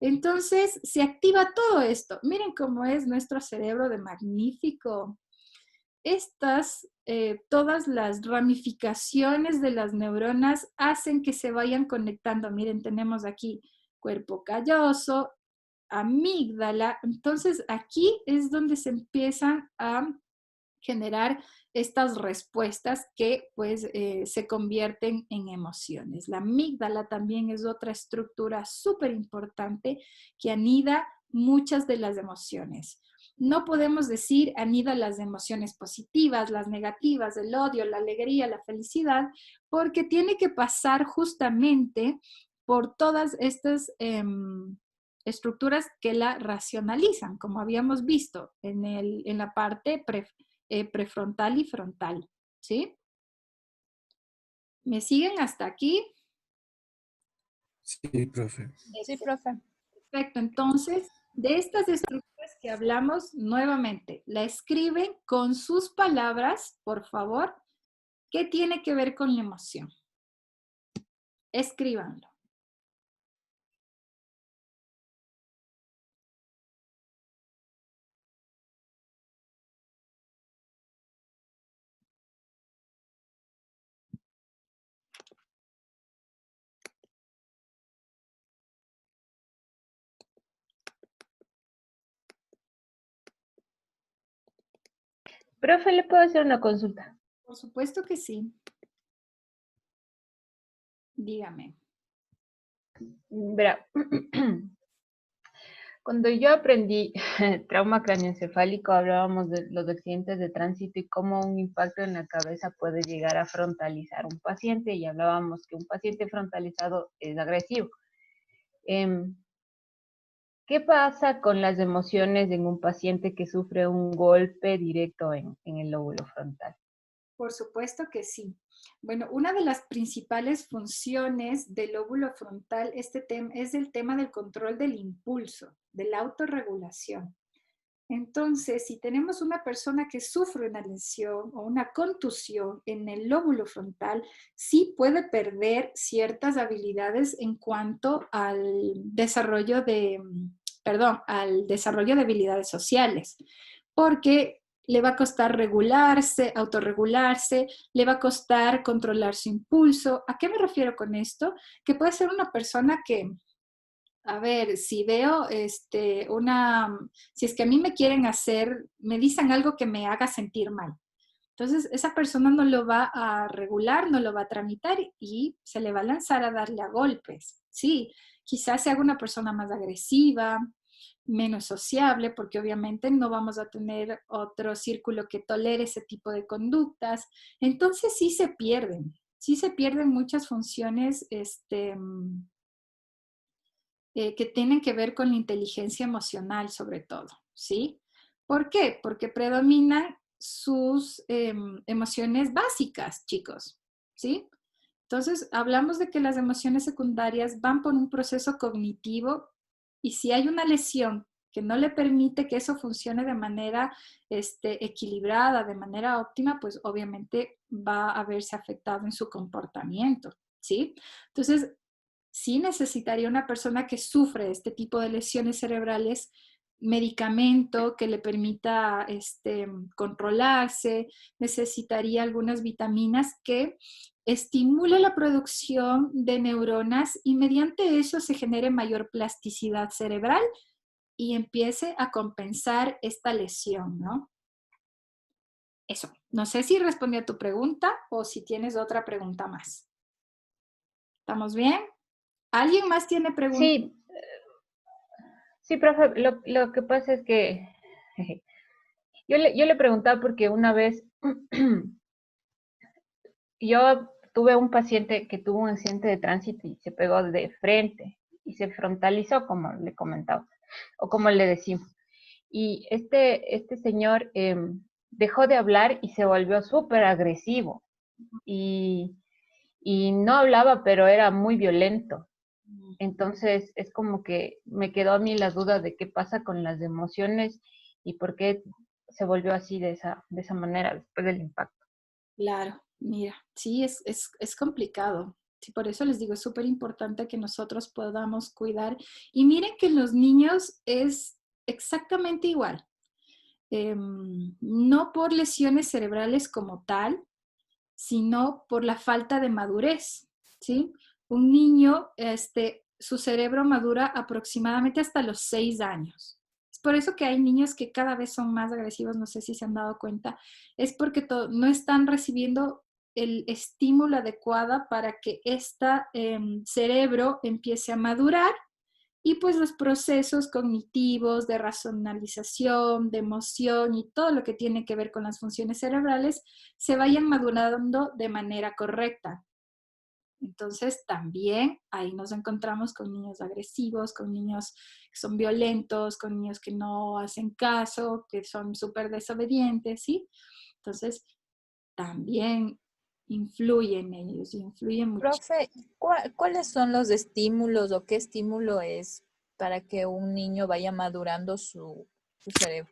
Entonces, se activa todo esto. Miren cómo es nuestro cerebro de magnífico. Todas las ramificaciones de las neuronas hacen que se vayan conectando. Miren, tenemos aquí cuerpo calloso, amígdala. Entonces, aquí es donde se empiezan a generar estas respuestas que pues se convierten en emociones. La amígdala también es otra estructura súper importante que anida muchas de las emociones. No podemos decir anida las emociones positivas, las negativas, el odio, la alegría, la felicidad, porque tiene que pasar justamente por todas estas estructuras que la racionalizan, como habíamos visto en la parte prefrontal y frontal, ¿sí? ¿Me siguen hasta aquí? Sí, profe. Sí, profe. Perfecto, entonces, de estas estructuras que hablamos, nuevamente, la escriben con sus palabras, por favor. ¿Qué tiene que ver con la emoción? Escríbanlo. Profe, ¿le puedo hacer una consulta? Por supuesto que sí. Dígame. Verá, cuando yo aprendí trauma craneoencefálico, hablábamos de los accidentes de tránsito y cómo un impacto en la cabeza puede llegar a frontalizar un paciente, y hablábamos que un paciente frontalizado es agresivo. ¿Qué pasa con las emociones en un paciente que sufre un golpe directo en el lóbulo frontal? Por supuesto que sí. Bueno, una de las principales funciones del lóbulo frontal es el tema del control del impulso, de la autorregulación. Entonces, si tenemos una persona que sufre una lesión o una contusión en el lóbulo frontal, sí puede perder ciertas habilidades en cuanto al desarrollo al desarrollo de habilidades sociales, porque le va a costar regularse, autorregularse, le va a costar controlar su impulso. ¿A qué me refiero con esto? Que puede ser una persona que, a ver, si veo si es que a mí me quieren me dicen algo que me haga sentir mal. Entonces, esa persona no lo va a regular, no lo va a tramitar y se le va a lanzar a darle a golpes. Sí, quizás sea una persona más agresiva, menos sociable, porque obviamente no vamos a tener otro círculo que tolere ese tipo de conductas. Entonces sí se pierden muchas funciones que tienen que ver con la inteligencia emocional sobre todo, ¿sí? ¿Por qué? Porque predominan sus emociones básicas, chicos, ¿sí? Entonces, hablamos de que las emociones secundarias van por un proceso cognitivo y si hay una lesión que no le permite que eso funcione de manera equilibrada, de manera óptima, pues obviamente va a verse afectado en su comportamiento, ¿sí? Entonces, sí necesitaría una persona que sufre este tipo de lesiones cerebrales medicamento que le permita controlarse, necesitaría algunas vitaminas que estimule la producción de neuronas y mediante eso se genere mayor plasticidad cerebral y empiece a compensar esta lesión, ¿no? Eso. No sé si respondí a tu pregunta o si tienes otra pregunta más. ¿Estamos bien? ¿Alguien más tiene preguntas? Sí, sí, profe, lo que pasa es que yo le preguntaba porque una vez yo tuve un paciente que tuvo un accidente de tránsito y se pegó de frente y se frontalizó, como le comentaba, o como le decimos. Y este señor dejó de hablar y se volvió súper agresivo. Y no hablaba, pero era muy violento. Entonces, es como que me quedó a mí la duda de qué pasa con las emociones y por qué se volvió así de esa manera después del impacto. Claro, mira, sí, es complicado. Sí, por eso les digo, es súper importante que nosotros podamos cuidar. Y miren que en los niños es exactamente igual. No por lesiones cerebrales como tal, sino por la falta de madurez, ¿sí? Un niño, su cerebro madura aproximadamente hasta los 6 años. Es por eso que hay niños que cada vez son más agresivos, no sé si se han dado cuenta, es porque no están recibiendo el estímulo adecuado para que este cerebro empiece a madurar y pues los procesos cognitivos de racionalización, de emoción y todo lo que tiene que ver con las funciones cerebrales se vayan madurando de manera correcta. Entonces también ahí nos encontramos con niños agresivos, con niños que son violentos, con niños que no hacen caso, que son súper desobedientes, ¿sí? Entonces también influyen ellos, influyen mucho. Profe, ¿cuáles son los estímulos o qué estímulo es para que un niño vaya madurando su cerebro?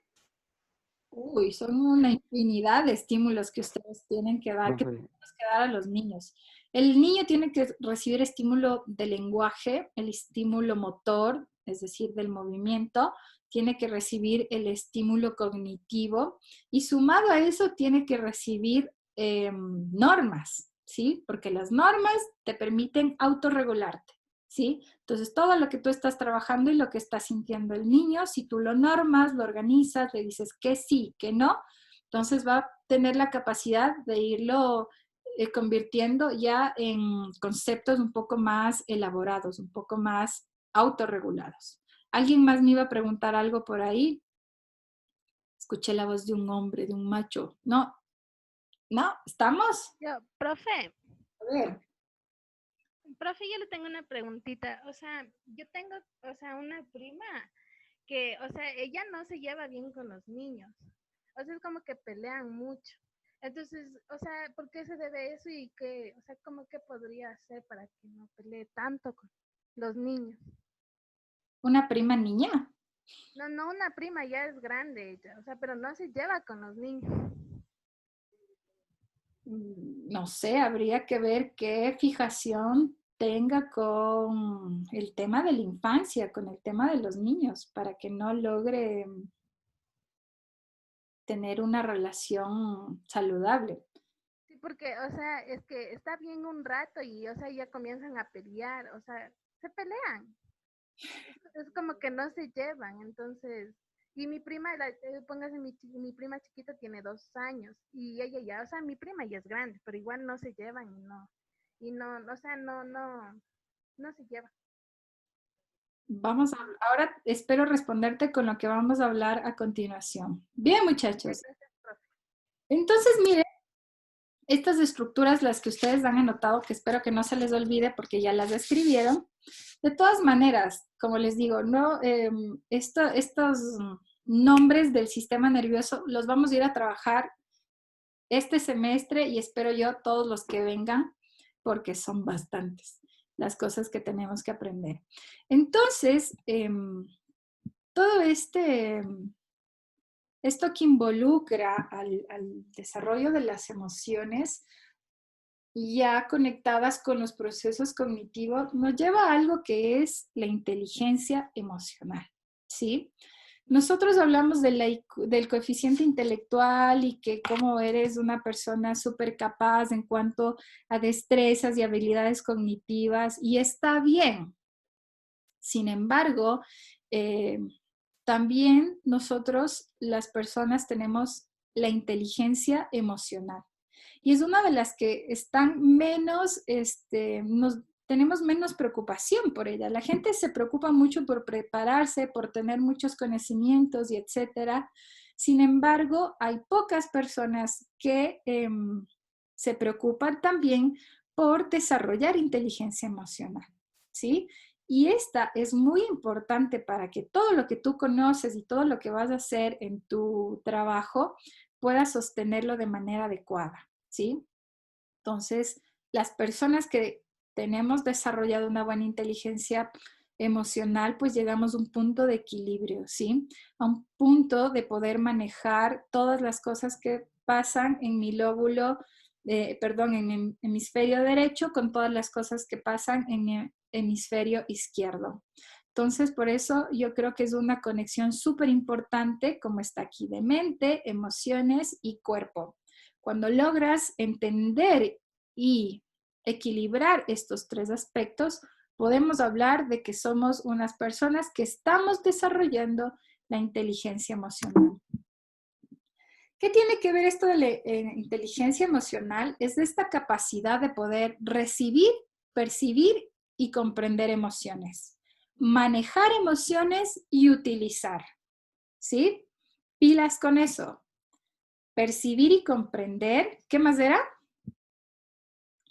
Uy, son una infinidad de estímulos que ustedes tienen que dar, que Profe, tenemos que dar a los niños. El niño tiene que recibir estímulo de lenguaje, el estímulo motor, es decir, del movimiento, tiene que recibir el estímulo cognitivo y sumado a eso tiene que recibir normas, ¿sí? Porque las normas te permiten autorregularte, ¿sí? Entonces, todo lo que tú estás trabajando y lo que está sintiendo el niño, si tú lo normas, lo organizas, le dices que sí, que no, entonces va a tener la capacidad de irlo convirtiendo ya en conceptos un poco más elaborados, un poco más autorregulados. ¿Alguien más me iba a preguntar algo por ahí? Escuché la voz de un hombre, de un macho. No, no, ¿estamos? Yo, profe. A ver. Profe, yo le tengo una preguntita. O sea, yo tengo, o sea, una prima que, o sea, ella no se lleva bien con los niños. O sea, es como que pelean mucho. Entonces, o sea, ¿por qué se debe eso y qué, o sea, cómo que podría hacer para que no pelee tanto con los niños? ¿Una prima niña? No, no, una prima ya es grande ella, o sea, pero no se lleva con los niños. No sé, habría que ver qué fijación tenga con el tema de la infancia, con el tema de los niños, para que no logre tener una relación saludable. Sí, porque, o sea, es que está bien un rato y, o sea, ya comienzan a pelear, o sea, se pelean. Es como que no se llevan, entonces, y mi prima, póngase, mi prima chiquita tiene 2 años y ella ya, o sea, mi prima ya es grande, pero igual no se llevan y no, o sea, no se llevan. Vamos a, ahora espero responderte con lo que vamos a hablar a continuación. Bien, muchachos. Entonces, miren, estas estructuras, las que ustedes han anotado, que espero que no se les olvide porque ya las escribieron, De todas maneras, como les digo, ¿no? Estos nombres del sistema nervioso los vamos a ir a trabajar este semestre y espero yo todos los que vengan, porque son bastantes las cosas que tenemos que aprender. Entonces, todo esto que involucra al desarrollo de las emociones, ya conectadas con los procesos cognitivos, nos lleva a algo que es la inteligencia emocional, ¿sí? Nosotros hablamos del coeficiente intelectual y que cómo eres una persona súper capaz en cuanto a destrezas y habilidades cognitivas, y está bien. Sin embargo, también nosotros, las personas, tenemos la inteligencia emocional. Y es una de las que están menos, tenemos menos preocupación por ella. La gente se preocupa mucho por prepararse, por tener muchos conocimientos y etcétera. Sin embargo, hay pocas personas que se preocupan también por desarrollar inteligencia emocional, ¿sí? Y esta es muy importante para que todo lo que tú conoces y todo lo que vas a hacer en tu trabajo puedas sostenerlo de manera adecuada, ¿sí? Entonces, las personas que tenemos desarrollado una buena inteligencia emocional, pues llegamos a un punto de equilibrio, ¿sí? A un punto de poder manejar todas las cosas que pasan en mi lóbulo, en mi hemisferio derecho con todas las cosas que pasan en mi hemisferio izquierdo. Entonces, por eso yo creo que es una conexión súper importante, como está aquí, de mente, emociones y cuerpo. Cuando logras entender y equilibrar estos tres aspectos, podemos hablar de que somos unas personas que estamos desarrollando la inteligencia emocional. ¿Qué tiene que ver esto de la inteligencia emocional? Es de esta capacidad de poder recibir, percibir y comprender emociones, manejar emociones y utilizar, ¿sí? Pilas con eso. Percibir y comprender, ¿qué más era?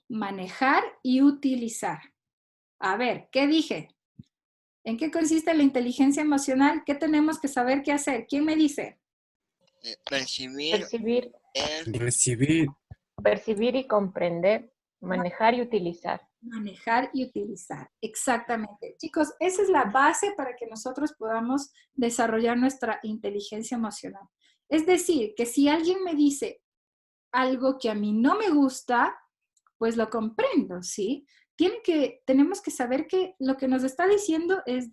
Manejar y utilizar. A ver, ¿qué dije? ¿En qué consiste la inteligencia emocional? ¿Qué tenemos que saber qué hacer? ¿Quién me dice? Percibir y comprender, manejar y utilizar. Manejar y utilizar, exactamente. Chicos, esa es la base para que nosotros podamos desarrollar nuestra inteligencia emocional. Es decir, que si alguien me dice algo que a mí no me gusta, pues lo comprendo, ¿sí? Tenemos que saber que lo que nos está diciendo es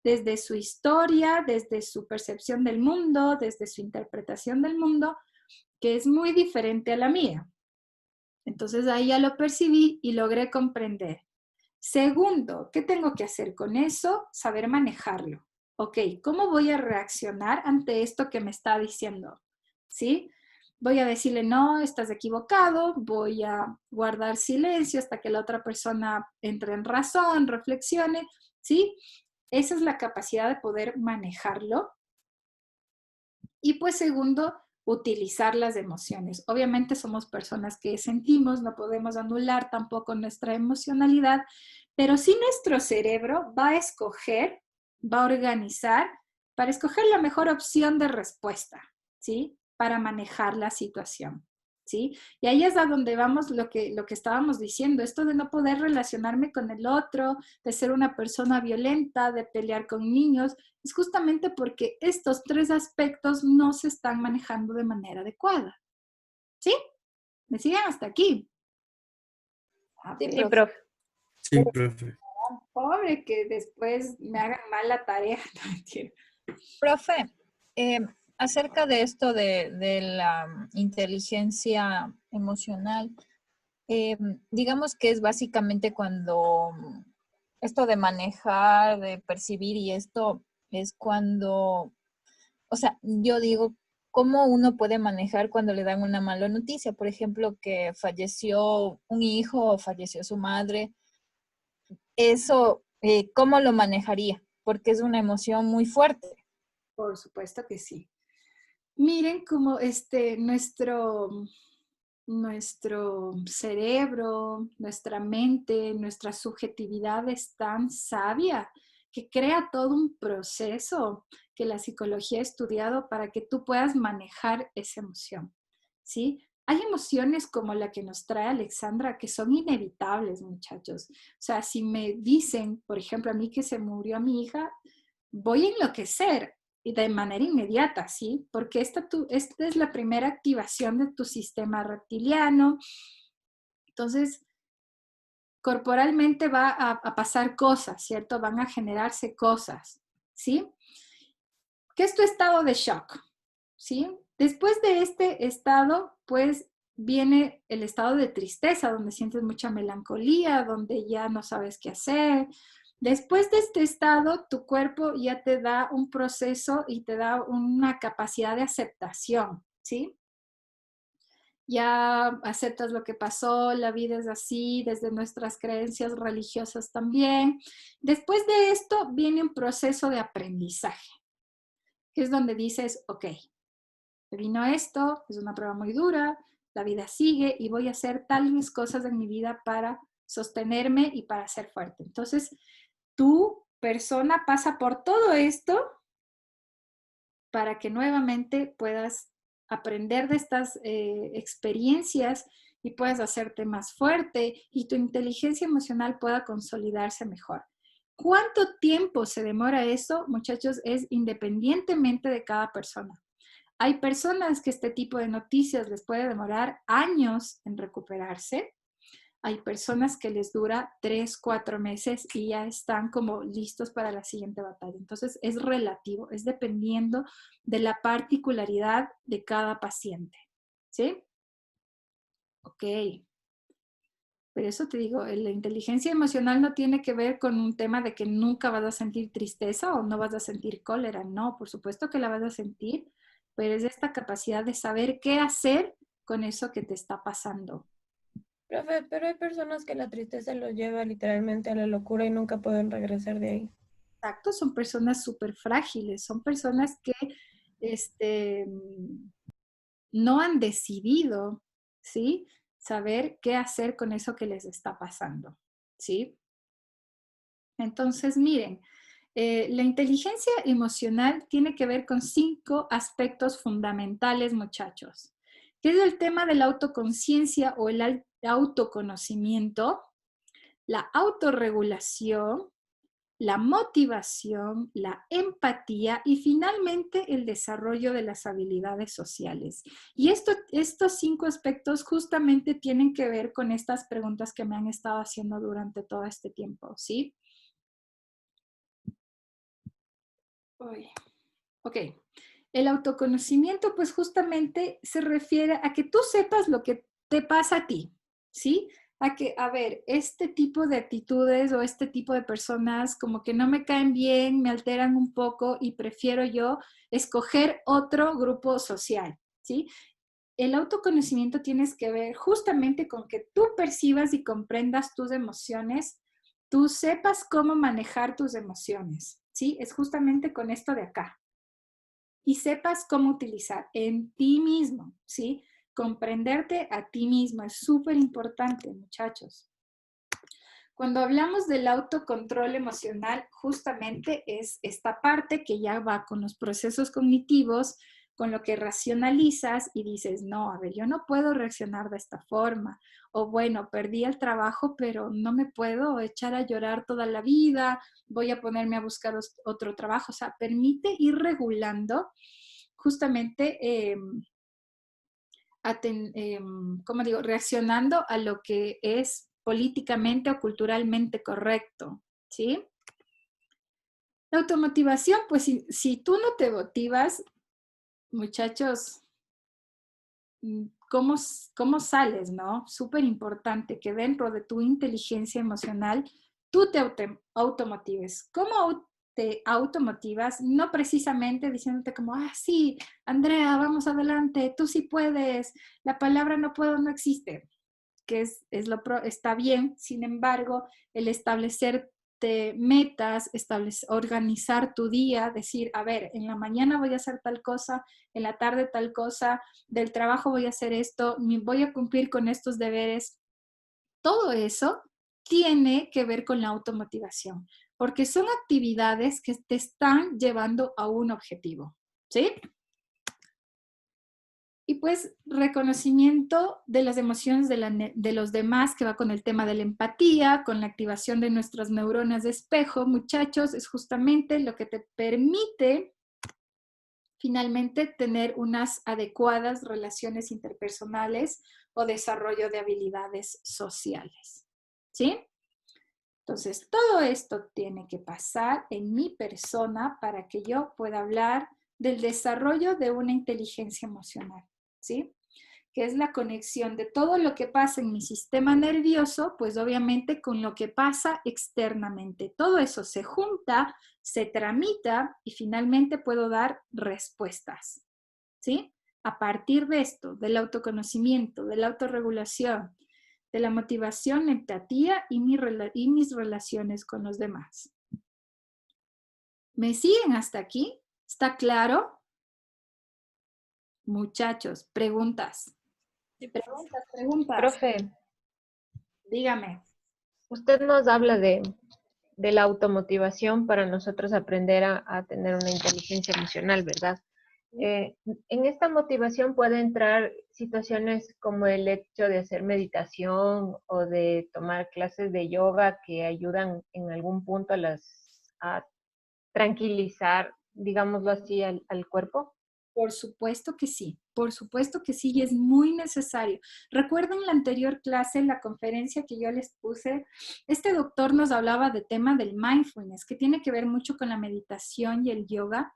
desde su historia, desde su percepción del mundo, desde su interpretación del mundo, que es muy diferente a la mía. Entonces ahí ya lo percibí y logré comprender. Segundo, ¿qué tengo que hacer con eso? Saber manejarlo. Ok, ¿cómo voy a reaccionar ante esto que me está diciendo? ¿Sí? Voy a decirle, no, estás equivocado, voy a guardar silencio hasta que la otra persona entre en razón, reflexione, ¿sí? Esa es la capacidad de poder manejarlo. Y pues segundo, utilizar las emociones. Obviamente somos personas que sentimos, no podemos anular tampoco nuestra emocionalidad, pero sí nuestro cerebro va a escoger, va a organizar para escoger la mejor opción de respuesta, ¿sí? Para manejar la situación, ¿sí? Y ahí es a donde vamos lo que estábamos diciendo, esto de no poder relacionarme con el otro, de ser una persona violenta, de pelear con niños, es justamente porque estos tres aspectos no se están manejando de manera adecuada, ¿sí? ¿Me siguen hasta aquí? Sí, profe. Sí, profe. Pobre que después me hagan mal la tarea. Profe, acerca de esto de la inteligencia emocional, digamos que es básicamente cuando esto de manejar, de percibir y esto es cuando, o sea, yo digo, ¿cómo uno puede manejar cuando le dan una mala noticia? Por ejemplo, que falleció un hijo o falleció su madre. Eso, ¿cómo lo manejaría? Porque es una emoción muy fuerte. Por supuesto que sí. Miren cómo nuestro cerebro, nuestra mente, nuestra subjetividad es tan sabia que crea todo un proceso que la psicología ha estudiado para que tú puedas manejar esa emoción, ¿sí? Hay emociones como la que nos trae Alexandra que son inevitables, muchachos. O sea, si me dicen, por ejemplo, a mí que se murió mi hija, voy a enloquecer y de manera inmediata, ¿sí? Porque esta es la primera activación de tu sistema reptiliano. Entonces, corporalmente va a pasar cosas, ¿cierto? Van a generarse cosas, ¿sí? ¿Qué es tu estado de shock? ¿Sí? Después de este estado, pues viene el estado de tristeza, donde sientes mucha melancolía, donde ya no sabes qué hacer. Después de este estado, tu cuerpo ya te da un proceso y te da una capacidad de aceptación, ¿sí? Ya aceptas lo que pasó, la vida es así, desde nuestras creencias religiosas también. Después de esto viene un proceso de aprendizaje, que es donde dices, ok, me vino esto, es una prueba muy dura, la vida sigue y voy a hacer tales cosas en mi vida para sostenerme y para ser fuerte. Entonces, tu persona pasa por todo esto para que nuevamente puedas aprender de estas experiencias y puedas hacerte más fuerte y tu inteligencia emocional pueda consolidarse mejor. ¿Cuánto tiempo se demora eso, muchachos? Es independientemente de cada persona. Hay personas que este tipo de noticias les puede demorar años en recuperarse. Hay personas que les dura 3, 4 meses y ya están como listos para la siguiente batalla. Entonces es relativo, es dependiendo de la particularidad de cada paciente. ¿Sí? Ok. Pero eso te digo, la inteligencia emocional no tiene que ver con un tema de que nunca vas a sentir tristeza o no vas a sentir cólera. No, por supuesto que la vas a sentir, pero es esta capacidad de saber qué hacer con eso que te está pasando. Profe, pero hay personas que la tristeza los lleva literalmente a la locura y nunca pueden regresar de ahí. Exacto, son personas súper frágiles, son personas que no han decidido, ¿sí? Saber qué hacer con eso que les está pasando, ¿sí? Entonces, miren, la inteligencia emocional tiene que ver con 5 aspectos fundamentales, muchachos, que es el tema de la autoconciencia o el autoconocimiento, la autorregulación, la motivación, la empatía y finalmente el desarrollo de las habilidades sociales. Y estos 5 aspectos justamente tienen que ver con estas preguntas que me han estado haciendo durante todo este tiempo, ¿sí? Ok. El autoconocimiento, pues justamente se refiere a que tú sepas lo que te pasa a ti, ¿sí? A que, a ver, este tipo de actitudes o este tipo de personas como que no me caen bien, me alteran un poco y prefiero yo escoger otro grupo social, ¿sí? El autoconocimiento tienes que ver justamente con que tú percibas y comprendas tus emociones, tú sepas cómo manejar tus emociones, ¿sí? Es justamente con esto de acá. Y sepas cómo utilizar en ti mismo, ¿sí? Comprenderte a ti mismo es súper importante, muchachos. Cuando hablamos del autocontrol emocional, justamente es esta parte que ya va con los procesos cognitivos, con lo que racionalizas y dices, no, a ver, yo no puedo reaccionar de esta forma. O bueno, perdí el trabajo, pero no me puedo echar a llorar toda la vida, voy a ponerme a buscar otro trabajo. O sea, permite ir regulando justamente, ¿cómo digo? Reaccionando a lo que es políticamente o culturalmente correcto, ¿sí? La automotivación, pues si tú no te motivas, muchachos, ¿cómo sales, no? Súper importante que dentro de tu inteligencia emocional tú te automotives. ¿Cómo te automotivas? No precisamente diciéndote como, sí, Andrea, vamos adelante, tú sí puedes, la palabra no puedo no existe, que está bien. Sin embargo, el establecer ponerte metas, organizar tu día, decir, a ver, en la mañana voy a hacer tal cosa, en la tarde tal cosa, del trabajo voy a hacer esto, voy a cumplir con estos deberes. Todo eso tiene que ver con la automotivación, porque son actividades que te están llevando a un objetivo, ¿sí? Y pues reconocimiento de las emociones de los demás, que va con el tema de la empatía, con la activación de nuestras neuronas de espejo, muchachos, es justamente lo que te permite finalmente tener unas adecuadas relaciones interpersonales o desarrollo de habilidades sociales, ¿sí? Entonces, todo esto tiene que pasar en mi persona para que yo pueda hablar del desarrollo de una inteligencia emocional, ¿sí? Que es la conexión de todo lo que pasa en mi sistema nervioso, pues obviamente con lo que pasa externamente. Todo eso se junta, se tramita y finalmente puedo dar respuestas, ¿sí? A partir de esto, del autoconocimiento, de la autorregulación, de la motivación, la empatía y mis relaciones con los demás. ¿Me siguen hasta aquí? ¿Está claro? Muchachos, preguntas. Preguntas. Profe, Dígame. usted nos habla de la automotivación para nosotros aprender a tener una inteligencia emocional, ¿verdad? En esta motivación puede entrar situaciones como el hecho de hacer meditación o de tomar clases de yoga que ayudan en algún punto a tranquilizar, digámoslo así, al cuerpo. Por supuesto que sí, y es muy necesario. Recuerden la anterior clase, la conferencia que yo les puse, este doctor nos hablaba del tema del mindfulness, que tiene que ver mucho con la meditación y el yoga.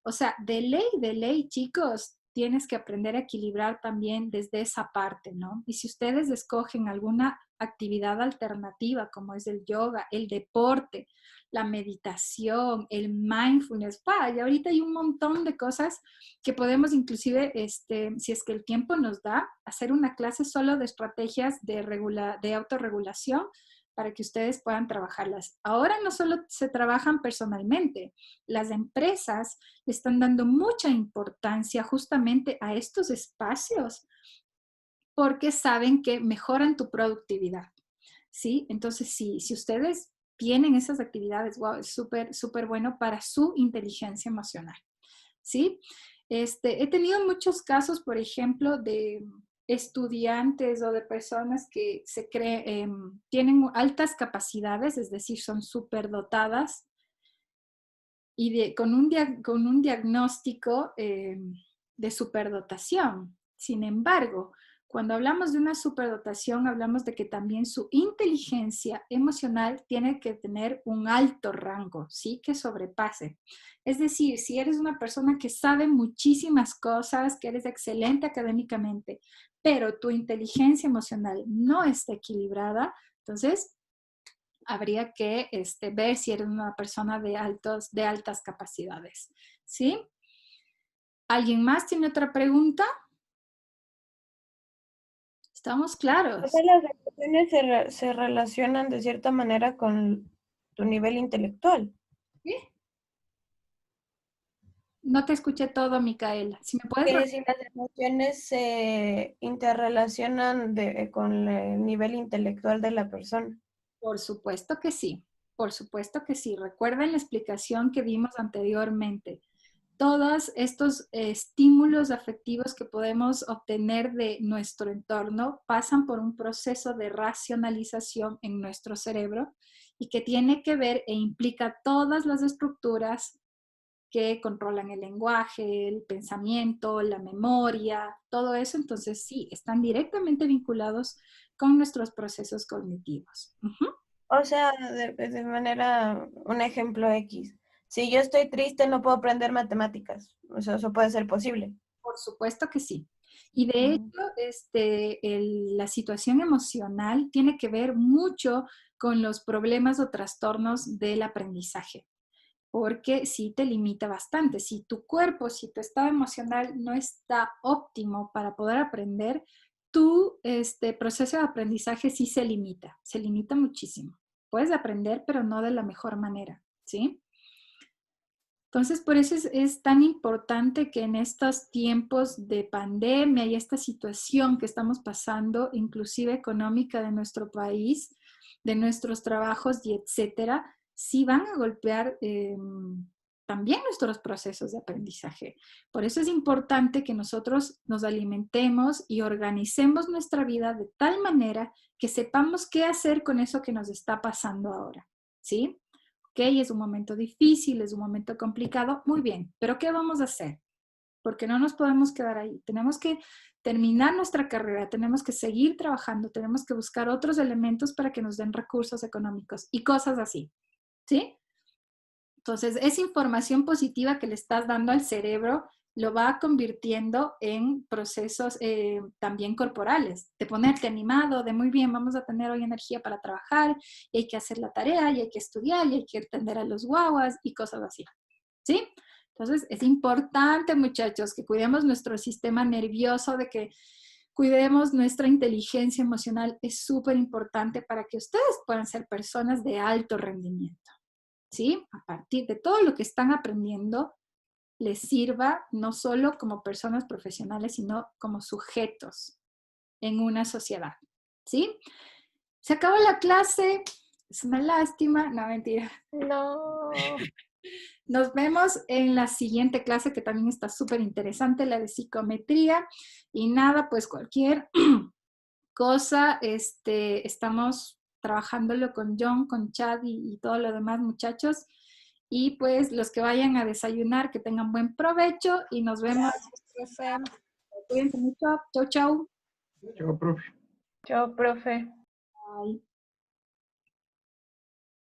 O sea, de ley, chicos, tienes que aprender a equilibrar también desde esa parte, ¿no? Y si ustedes escogen alguna actividad alternativa, como es el yoga, el deporte, la meditación, el mindfulness, y ahorita hay un montón de cosas que podemos inclusive, si es que el tiempo nos da, hacer una clase solo de estrategias de autorregulación para que ustedes puedan trabajarlas. Ahora no solo se trabajan personalmente, las empresas le están dando mucha importancia justamente a estos espacios porque saben que mejoran tu productividad, ¿sí? Entonces, sí, si ustedes tienen esas actividades, wow, es súper, súper bueno para su inteligencia emocional, ¿sí? He tenido muchos casos, por ejemplo, de estudiantes o de personas que tienen altas capacidades, es decir, son súper dotadas y con un diagnóstico de superdotación. Sin embargo, cuando hablamos de una superdotación, hablamos de que también su inteligencia emocional tiene que tener un alto rango, ¿sí? Que sobrepase. Es decir, si eres una persona que sabe muchísimas cosas, que eres excelente académicamente, pero tu inteligencia emocional no está equilibrada, entonces habría que ver si eres una persona de altas capacidades, ¿sí? ¿Alguien más tiene otra pregunta? ¿Estamos claros? O sea, las emociones se relacionan de cierta manera con tu nivel intelectual. ¿Sí? No te escuché todo, Micaela. Si me puedes Que si las emociones se interrelacionan con el nivel intelectual de la persona. Por supuesto que sí, por supuesto que sí. Recuerden la explicación que vimos anteriormente. Todos estos estímulos afectivos que podemos obtener de nuestro entorno pasan por un proceso de racionalización en nuestro cerebro y que tiene que ver e implica todas las estructuras que controlan el lenguaje, el pensamiento, la memoria, todo eso. Entonces sí, están directamente vinculados con nuestros procesos cognitivos. O sea, de manera, un ejemplo X. Si yo estoy triste, no puedo aprender matemáticas. O sea, eso puede ser posible. Por supuesto que sí. Y de hecho, la situación emocional tiene que ver mucho con los problemas o trastornos del aprendizaje, porque sí te limita bastante. Si tu cuerpo, si tu estado emocional no está óptimo para poder aprender, tu proceso de aprendizaje sí se limita muchísimo. puedes aprender, pero no de la mejor manera, ¿sí? Entonces, por eso es tan importante que en estos tiempos de pandemia y esta situación que estamos pasando, inclusive económica de nuestro país, de nuestros trabajos y etcétera, sí van a golpear también nuestros procesos de aprendizaje. Por eso es importante que nosotros nos alimentemos y organicemos nuestra vida de tal manera que sepamos qué hacer con eso que nos está pasando ahora, ¿sí? Ok, es un momento difícil, es un momento complicado, muy bien, pero ¿qué vamos a hacer? Porque no nos podemos quedar ahí. Tenemos que terminar nuestra carrera, tenemos que seguir trabajando, tenemos que buscar otros elementos para que nos den recursos económicos y cosas así, ¿sí? Entonces, esa información positiva que le estás dando al cerebro lo va convirtiendo en procesos también corporales, de ponerte animado, de muy bien, vamos a tener hoy energía para trabajar, y hay que hacer la tarea, y hay que estudiar, y hay que atender a los guaguas, y cosas así, ¿sí? Entonces, es importante, muchachos, que cuidemos nuestro sistema nervioso, de que cuidemos nuestra inteligencia emocional, es súper importante para que ustedes puedan ser personas de alto rendimiento, ¿sí? A partir de todo lo que están aprendiendo, les sirva no solo como personas profesionales, sino como sujetos en una sociedad, ¿sí? Se acabó la clase, es una lástima, no, mentira. No. Nos vemos en la siguiente clase que también está súper interesante, la de psicometría. Y nada, pues cualquier cosa, estamos trabajándolo con John, con Chad y todo lo demás, muchachos. Y pues los que vayan a desayunar, que tengan buen provecho y nos vemos. Gracias, profe. Cuídense mucho. Chau, chau. Chao, profe. Chao, profe. Bye.